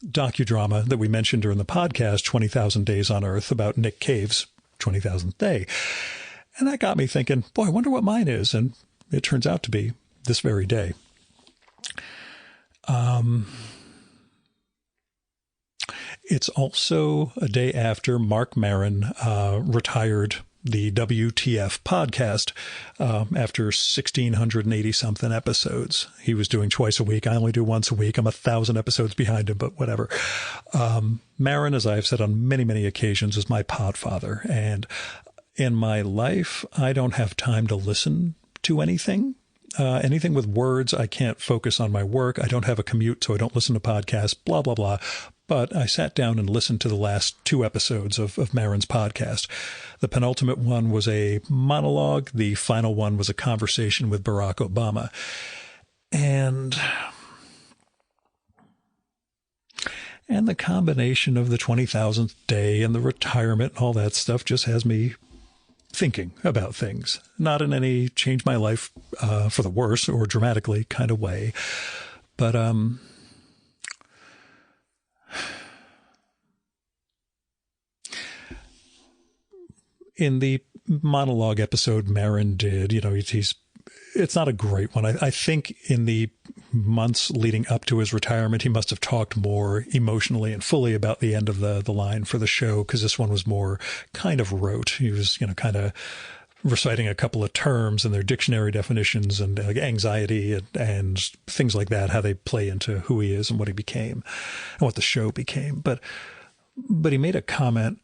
docudrama that we mentioned during the podcast, 20,000 Days on Earth, about Nick Cave's 20,000th day. And that got me thinking, boy, I wonder what mine is. And it turns out to be this very day. It's also a day after Mark Maron retired the WTF podcast after 1,680-something episodes. He was doing twice a week. I only do once a week. I'm 1,000 episodes behind him, but whatever. Maron, as I've said on many, many occasions, is my podfather. And in my life, I don't have time to listen to anything. Anything with words, I can't focus on my work. I don't have a commute, so I don't listen to podcasts, blah, blah, blah. But I sat down and listened to the last 2 episodes of Maron's podcast. The penultimate one was a monologue. The final one was a conversation with Barack Obama. And the combination of the 20,000th day and the retirement and all that stuff just has me thinking about things. Not in any change my life for the worse or dramatically kind of way. But in the monologue episode Maron did, it's not a great one. I think in the months leading up to his retirement, he must have talked more emotionally and fully about the end of the line for the show, because this one was more kind of rote. He was, kind of reciting a couple of terms and their dictionary definitions and anxiety and things like that, how they play into who he is and what he became and what the show became. But he made a comment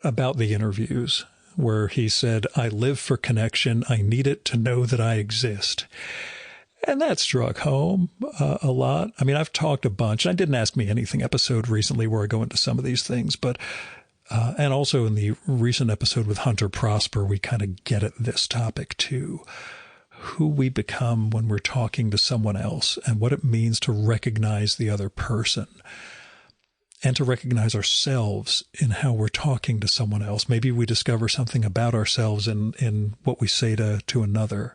about the interviews where he said, "I live for connection. I need it to know that I exist." And that struck home a lot. I mean, I've talked a bunch. I didn't ask me anything episode recently where I go into some of these things, but and also in the recent episode with Hunter Prosper, we kind of get at this topic too. Who we become when we're talking to someone else and what it means to recognize the other person. And to recognize ourselves in how we're talking to someone else. Maybe we discover something about ourselves in what we say to another.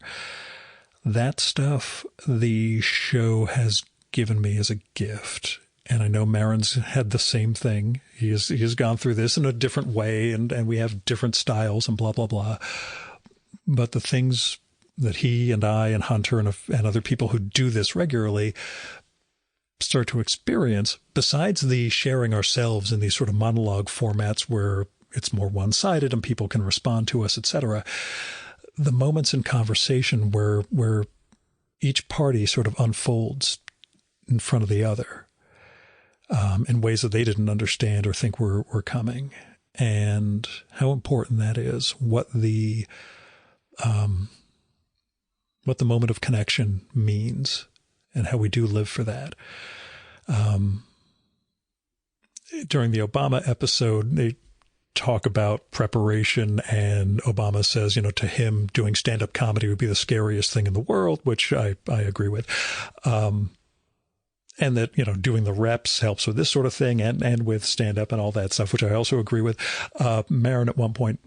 That stuff the show has given me as a gift. And I know Maron's had the same thing. He has gone through this in a different way, and we have different styles and blah, blah, blah. But the things that he and I and Hunter and other people who do this regularly start to experience, besides the sharing ourselves in these sort of monologue formats where it's more one-sided and people can respond to us, etc., the moments in conversation where each party sort of unfolds in front of the other in ways that they didn't understand or think were coming, and how important that is, what the moment of connection means, and how we do live for that. During the Obama episode, they talk about preparation, and Obama says, to him, doing stand-up comedy would be the scariest thing in the world, which I agree with. And that, doing the reps helps with this sort of thing and with stand-up and all that stuff, which I also agree with. Maron at one point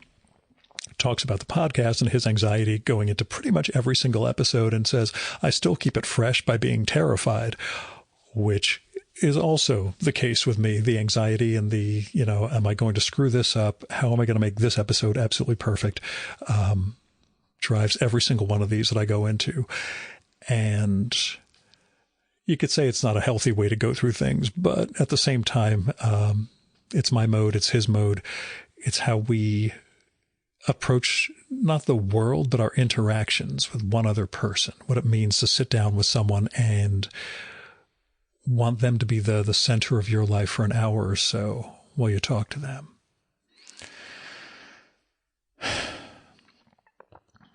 talks about the podcast and his anxiety going into pretty much every single episode and says, I still keep it fresh by being terrified, which is also the case with me. The anxiety and the, am I going to screw this up? How am I going to make this episode absolutely perfect? Drives every single one of these that I go into. And you could say it's not a healthy way to go through things, but at the same time, it's my mode, it's his mode. It's how we approach not the world, but our interactions with one other person, what it means to sit down with someone and want them to be the center of your life for an hour or so while you talk to them.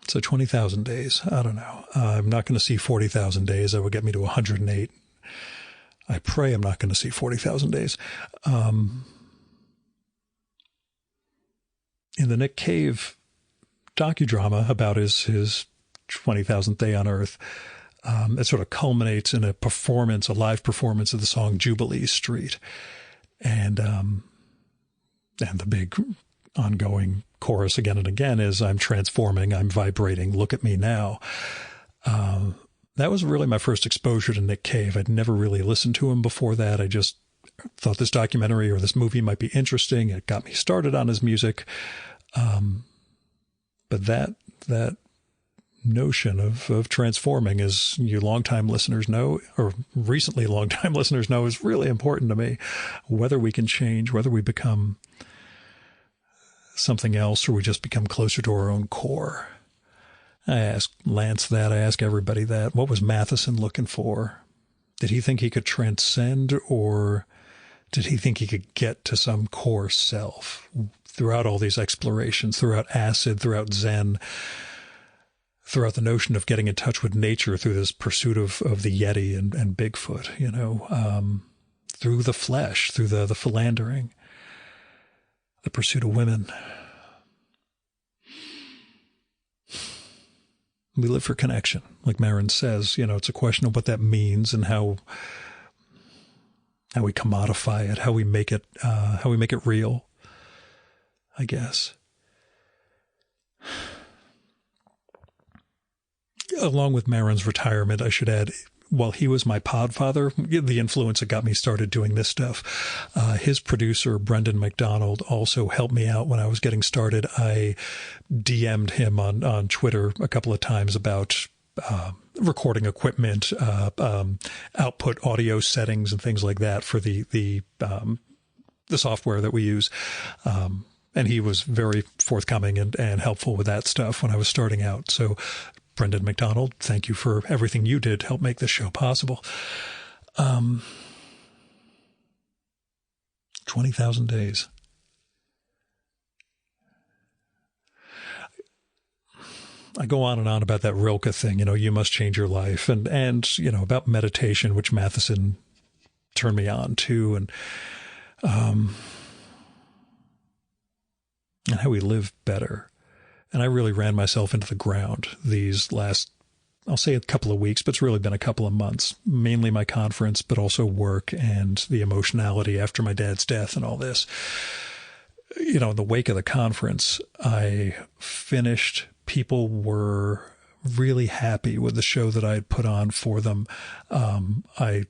So 20,000 days, I don't know. I'm not going to see 40,000 days. That would get me to 108. I pray I'm not going to see 40,000 days. In the Nick Cave docudrama about his 20,000th day on Earth, it sort of culminates in a live performance of the song Jubilee Street. And the big ongoing chorus again and again is, I'm transforming, I'm vibrating, look at me now. that was really my first exposure to Nick Cave. I'd never really listened to him before that. I just thought this documentary or this movie might be interesting. It got me started on his music. But that notion of transforming, as you longtime listeners know, or recently longtime listeners know, is really important to me. Whether we can change, whether we become something else or we just become closer to our own core. I asked Lance that. I asked everybody that. What was Matheson looking for? Did he think he could transcend, or did he think he could get to some core self throughout all these explorations, throughout acid, throughout Zen, throughout the notion of getting in touch with nature through this pursuit of the Yeti and Bigfoot, through the flesh, through the philandering, the pursuit of women. We live for connection. Like Marin says, it's a question of what that means and how we commodify it, how we make it real, I guess. Along with Marin's retirement, I should add, while he was my podfather, the influence that got me started doing this stuff, his producer, Brendan McDonald, also helped me out when I was getting started. I DM'd him on Twitter a couple of times about recording equipment, output audio settings and things like that for the software that we use. And he was very forthcoming and helpful with that stuff when I was starting out. So Brendan McDonald, thank you for everything you did to help make this show possible. 20,000 days. I go on and on about that Rilke thing, you must change your life, and about meditation, which Matheson turned me on to, and how we live better. And I really ran myself into the ground these last, I'll say a couple of weeks, but it's really been a couple of months, mainly my conference, but also work and the emotionality after my dad's death and all this. In the wake of the conference, I finished. People were really happy with the show that I had put on for them. I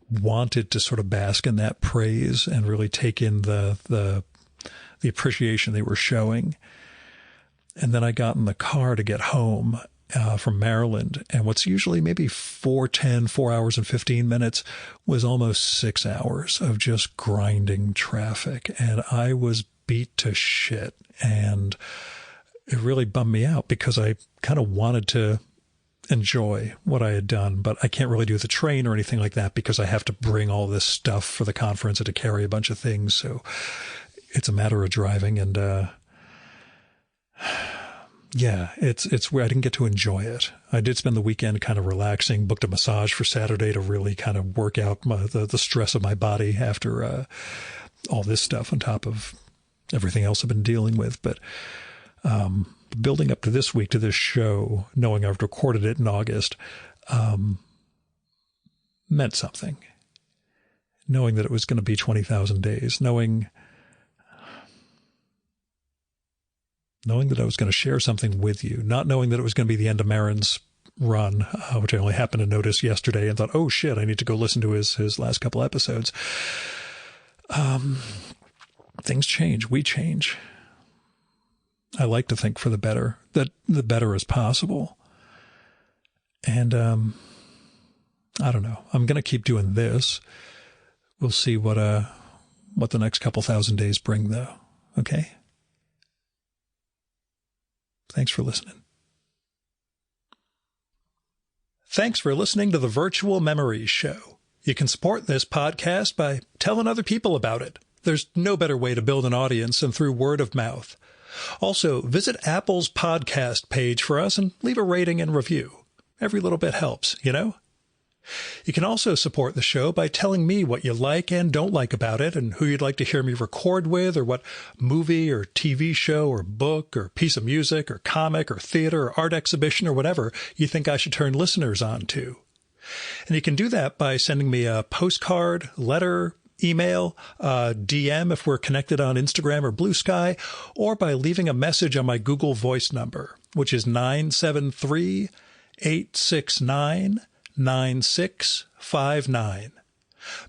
wanted to sort of bask in that praise and really take in the appreciation they were showing. And then I got in the car to get home from Maryland, and what's usually maybe 4 hours and 15 minutes was almost 6 hours of just grinding traffic. And I was beat to shit. And it really bummed me out because I kind of wanted to enjoy what I had done, but I can't really do the train or anything like that because I have to bring all this stuff for the conference and to carry a bunch of things. So it's a matter of driving, and it's where I didn't get to enjoy it. I did spend the weekend kind of relaxing, booked a massage for Saturday to really kind of work out the stress of my body after all this stuff on top of everything else I've been dealing with. But building up to this week, to this show, knowing I've recorded it in August, meant something. Knowing that it was going to be 20,000 days, knowing that I was going to share something with you, not knowing that it was going to be the end of Marin's run, which I only happened to notice yesterday and thought, oh shit, I need to go listen to his last couple episodes. Things change. We change. I like to think for the better, that the better is possible. And I don't know. I'm going to keep doing this. We'll see what the next couple thousand days bring, though. Okay? Thanks for listening. Thanks for listening to the Virtual Memories Show. You can support this podcast by telling other people about it. There's no better way to build an audience than through word of mouth. Also, visit Apple's podcast page for us and leave a rating and review. Every little bit helps, You can also support the show by telling me what you like and don't like about it, and who you'd like to hear me record with, or what movie or TV show or book or piece of music or comic or theater or art exhibition or whatever you think I should turn listeners on to. And you can do that by sending me a postcard, letter, email, DM if we're connected on Instagram or Blue Sky, or by leaving a message on my Google Voice number, which is 973 869-9659.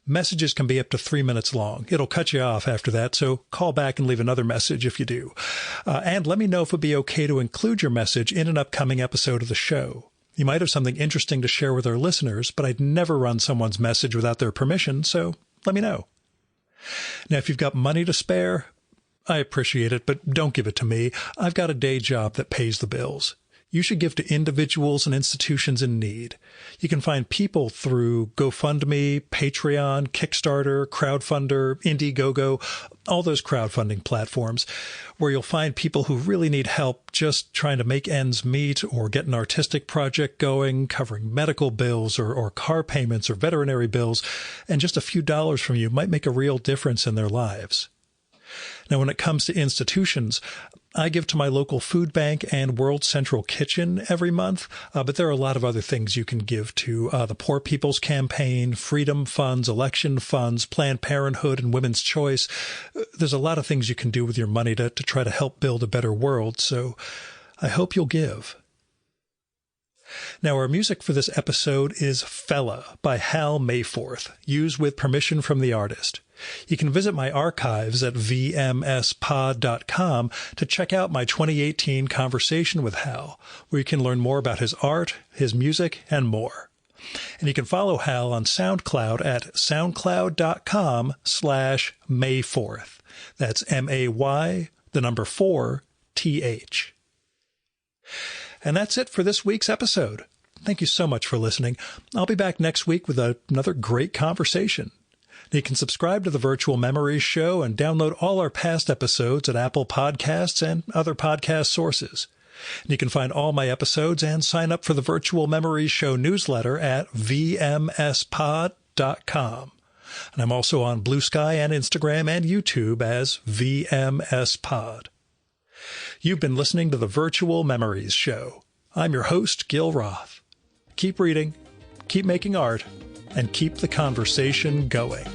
Messages can be up to 3 minutes long. It'll cut you off after that, so call back and leave another message if you do. And let me know if it would be okay to include your message in an upcoming episode of the show. You might have something interesting to share with our listeners, but I'd never run someone's message without their permission, so let me know. Now, if you've got money to spare, I appreciate it, but don't give it to me. I've got a day job that pays the bills. You should give to individuals and institutions in need. You can find people through GoFundMe, Patreon, Kickstarter, Crowdfunder, Indiegogo, all those crowdfunding platforms where you'll find people who really need help just trying to make ends meet or get an artistic project going, covering medical bills or car payments or veterinary bills, and just a few dollars from you might make a real difference in their lives. Now, when it comes to institutions, I give to my local food bank and World Central Kitchen every month, but there are a lot of other things you can give to the Poor People's Campaign, Freedom Funds, Election Funds, Planned Parenthood, and Women's Choice. There's a lot of things you can do with your money to try to help build a better world, so I hope you'll give. Now, our music for this episode is Fella by Hal Mayforth, used with permission from the artist. You can visit my archives at vmspod.com to check out my 2018 conversation with Hal, where you can learn more about his art, his music, and more. And you can follow Hal on SoundCloud at soundcloud.com/Mayforth. That's MAY, the number 4, TH. And that's it for this week's episode. Thank you so much for listening. I'll be back next week with another great conversation. You can subscribe to the Virtual Memories Show and download all our past episodes at Apple Podcasts and other podcast sources. And you can find all my episodes and sign up for the Virtual Memories Show newsletter at vmspod.com. And I'm also on Blue Sky and Instagram and YouTube as vmspod. You've been listening to the Virtual Memories Show. I'm your host, Gil Roth. Keep reading, keep making art, and keep the conversation going.